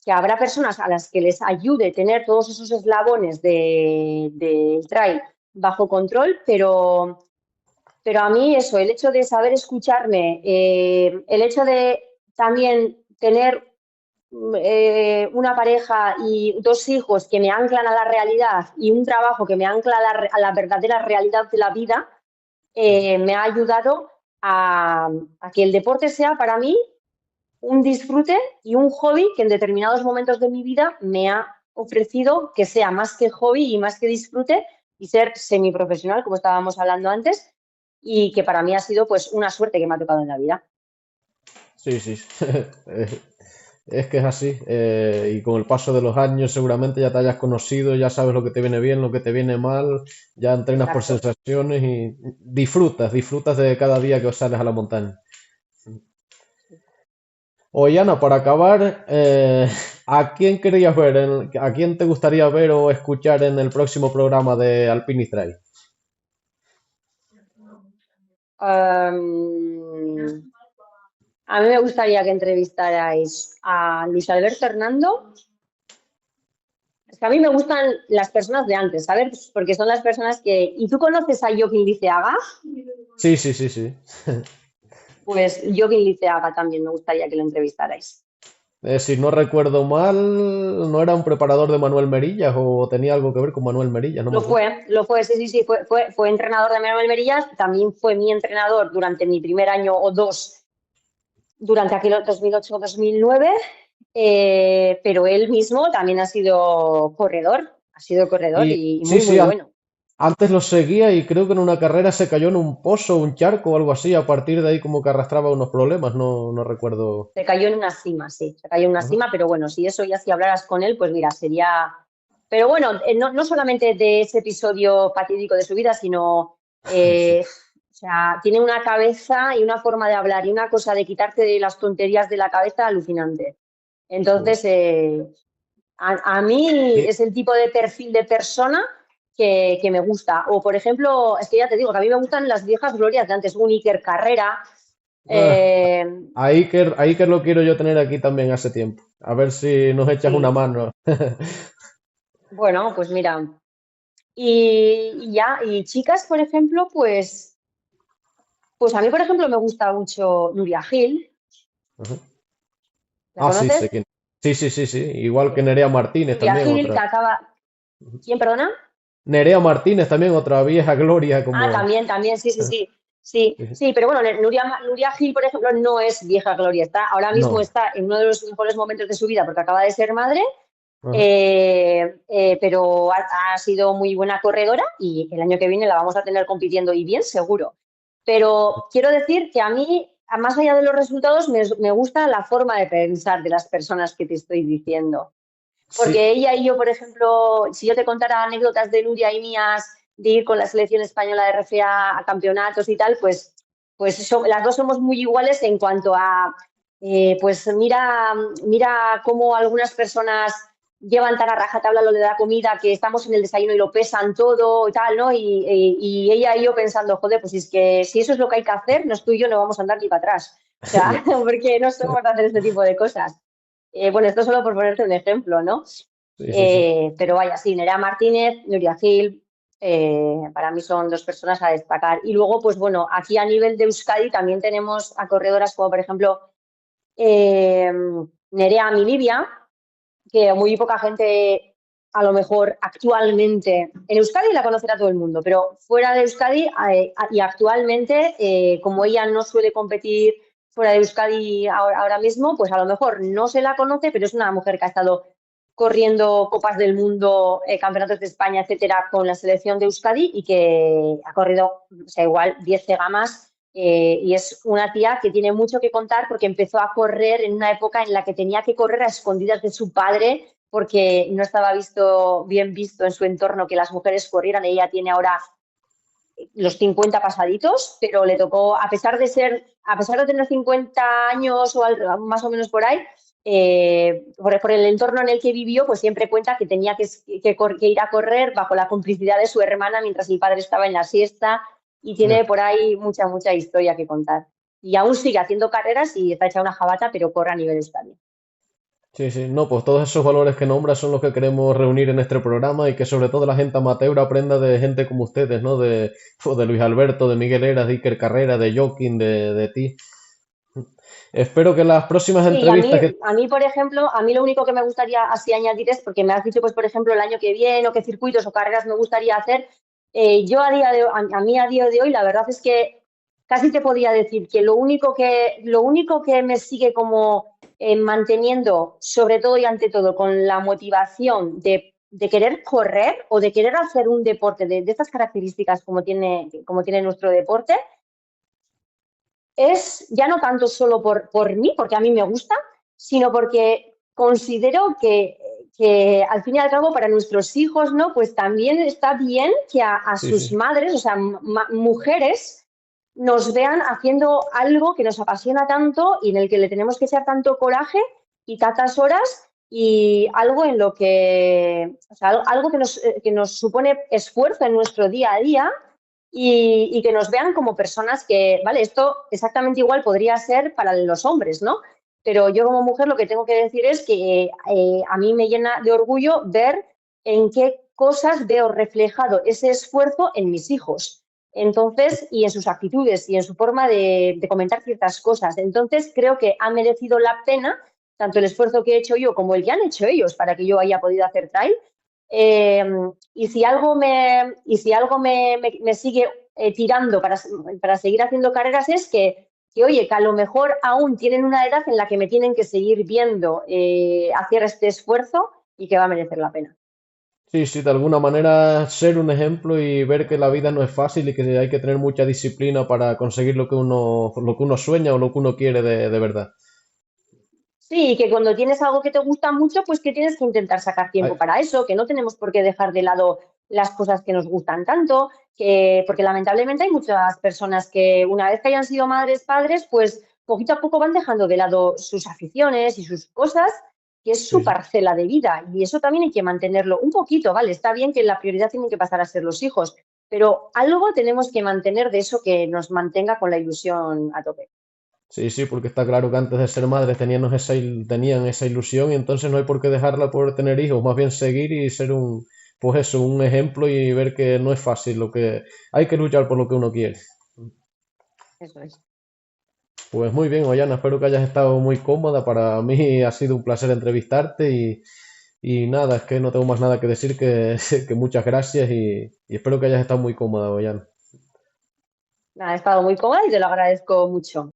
que habrá personas a las que les ayude tener todos esos eslabones del trail bajo control, pero a mí eso, el hecho de saber escucharme, el hecho de también tener una pareja y dos hijos que me anclan a la realidad y un trabajo que me ancla a la verdadera realidad de la vida, me ha ayudado a que el deporte sea para mí un disfrute y un hobby que en determinados momentos de mi vida me ha ofrecido que sea más que hobby y más que disfrute y ser semiprofesional, como estábamos hablando antes, y que para mí ha sido pues una suerte que me ha tocado en la vida. Sí, sí. Es que es así. Y con el paso de los años seguramente ya te hayas conocido, ya sabes lo que te viene bien, lo que te viene mal, ya entrenas por Exacto. sensaciones y disfrutas de cada día que sales a la montaña. Oye, Ana, para acabar, ¿a quién querías ver? ¿A quién te gustaría ver o escuchar en el próximo programa de Alpine Trail? Um, a mí me gustaría que entrevistarais a Luis Alberto Hernando. Es que a mí me gustan las personas de antes, ¿sabes? Porque son las personas que... ¿Y tú conoces a Joaquín Liceaga? Sí, sí, sí, sí. Pues Joaquín Liceaga también me gustaría que lo entrevistarais. Si no recuerdo mal, ¿no era un preparador de Manuel Merillas o tenía algo que ver con Manuel Merillas? No me acuerdo. Lo fue, sí, sí, sí, fue entrenador de Manuel Merillas, también fue mi entrenador durante mi primer año o dos, durante aquel 2008-2009, pero él mismo también ha sido corredor Y y sí, muy, sí, muy bueno. antes lo seguía y creo que en una carrera se cayó en un pozo, un charco o algo así. A partir de ahí como que arrastraba unos problemas, no recuerdo. Se cayó en una cima, sí, se cayó en una Ajá. cima, pero bueno, si eso ya si hablaras con él, pues mira, sería... Pero bueno, no solamente de ese episodio fatídico de su vida, sino, Sí, o sea, tiene una cabeza y una forma de hablar y una cosa de quitarte de las tonterías de la cabeza alucinante. joder. Entonces, a mí Sí. es el tipo de perfil de persona que me gusta. O, por ejemplo, es que ya te digo que a mí me gustan las viejas glorias de antes, un Iker Carrera, Ah, eh, Iker lo quiero yo tener aquí también hace tiempo. A ver si nos echas una sí, mano. bueno, pues mira. Y ya, y chicas, por ejemplo, pues a mí, por ejemplo, me gusta mucho Nuria Gil. Ajá. ¿La Ah, sí, sé conoces? quién. Sí, sí, sí, sí. Igual que Sí. Nerea Martínez Nuria también, Gil, otra. que acaba... ¿Quién, perdona? Nerea Martínez también, otra vieja gloria Ah, como... también, también, sí, sí, sí. Sí, Sí, sí. sí, pero bueno, Nuria Gil, por ejemplo, no es vieja gloria. Ahora mismo No. está en uno de los mejores momentos de su vida porque acaba de ser madre, Ajá. pero ha sido muy buena corredora y el año que viene la vamos a tener compitiendo y bien seguro. Pero quiero decir que a mí, más allá de los resultados, me gusta la forma de pensar de las personas que te estoy diciendo. Sí. Porque ella y yo, por ejemplo, si yo te contara anécdotas de Nuria y mías de ir con la selección española de RFA a campeonatos y tal, las dos somos muy iguales en cuanto a, pues mira cómo algunas personas llevan tan a rajatabla lo de la comida que estamos en el desayuno y lo pesan todo y tal, ¿no? Y ella y yo pensando, joder, pues es que si eso es lo que hay que hacer, tú y yo no vamos a andar ni para atrás. O sea, No. porque no somos de hacer este tipo de cosas. Bueno, esto solo por ponerte un ejemplo, ¿no? Sí, sí, sí. Pero vaya, sí, Nerea Martínez, Nuria Gil, para mí son dos personas a destacar. Y luego, pues bueno, aquí a nivel de Euskadi también tenemos a corredoras como, por ejemplo, eh, Nerea Milibia, que muy poca gente, a lo mejor actualmente, en Euskadi la conocerá todo el mundo, pero fuera de Euskadi y actualmente, como ella no suele competir fuera de Euskadi ahora mismo, pues a lo mejor no se la conoce, pero es una mujer que ha estado corriendo Copas del Mundo, Campeonatos de España, etcétera, con la selección de Euskadi y que ha corrido, o sea, igual 10 cegamas y es una tía que tiene mucho que contar porque empezó a correr en una época en la que tenía que correr a escondidas de su padre porque no estaba bien visto en su entorno que las mujeres corrieran. Ella tiene ahora los 50 pasaditos, pero le tocó, a pesar de tener 50 años o más o menos por ahí, por el entorno en el que vivió, pues siempre cuenta que tenía que ir a correr bajo la complicidad de su hermana mientras el padre estaba en la siesta y tiene por ahí mucha, mucha historia que contar. Y aún sigue haciendo carreras y está hecha una jabata, pero corre a nivel estadio. Sí, sí, no, pues todos esos valores que nombras son los que queremos reunir en este programa y que sobre todo la gente amateur aprenda de gente como ustedes, ¿no? De Luis Alberto, de Miguel Eras, de Iker Carrera, de Joaquín, de ti. Espero que las próximas Sí, entrevistas que... a mí, por ejemplo, a mí lo único que me gustaría así añadir es, porque me has dicho, pues, por ejemplo, el año que viene o qué circuitos o carreras me gustaría hacer. Yo a mí a día de hoy, la verdad es que casi te podría decir que lo único que me sigue como manteniendo, sobre todo y ante todo, con la motivación de querer correr o de querer hacer un deporte de estas características como tiene nuestro deporte, es ya no tanto solo por mí, porque a mí me gusta, sino porque considero que al fin y al cabo para nuestros hijos, ¿no? Pues también está bien que a Sí, sus sí. madres, o sea, mujeres, nos vean haciendo algo que nos apasiona tanto y en el que le tenemos que echar tanto coraje y tantas horas y algo en lo que, o sea, algo que nos supone esfuerzo en nuestro día a día y que nos vean como personas que, vale, esto exactamente igual podría ser para los hombres, ¿no? Pero yo como mujer lo que tengo que decir es que a mí me llena de orgullo ver en qué cosas veo reflejado ese esfuerzo en mis hijos. Entonces, y en sus actitudes y en su forma de comentar ciertas cosas. Entonces, creo que ha merecido la pena tanto el esfuerzo que he hecho yo como el que han hecho ellos para que yo haya podido hacer trail. Eh, y si algo me sigue tirando para seguir haciendo carreras es que, oye, que a lo mejor aún tienen una edad en la que me tienen que seguir viendo hacer este esfuerzo y que va a merecer la pena. Sí, sí, de alguna manera ser un ejemplo y ver que la vida no es fácil y que hay que tener mucha disciplina para conseguir lo que uno sueña o lo que uno quiere de verdad. Sí, que cuando tienes algo que te gusta mucho, pues que tienes que intentar sacar Ay, tiempo para eso, que no tenemos por qué dejar de lado las cosas que nos gustan tanto, porque lamentablemente hay muchas personas que una vez que hayan sido madres, padres, pues poquito a poco van dejando de lado sus aficiones y sus cosas, que es sí, su sí. parcela de vida. Y eso también hay que mantenerlo un poquito, ¿vale? Está bien que la prioridad tienen que pasar a ser los hijos, pero algo tenemos que mantener de eso que nos mantenga con la ilusión a tope. Sí, sí, porque está claro que antes de ser madres tenían esa ilusión y entonces no hay por qué dejarla por tener hijos, más bien seguir y ser pues eso, un ejemplo y ver que no es fácil, lo que hay que luchar por lo que uno quiere. Eso es. Pues muy bien, Ollana, espero que hayas estado muy cómoda. Para mí ha sido un placer entrevistarte y nada, es que no tengo más nada que decir que muchas gracias y espero que hayas estado muy cómoda, Ollana. Nada, he estado muy cómoda y te lo agradezco mucho.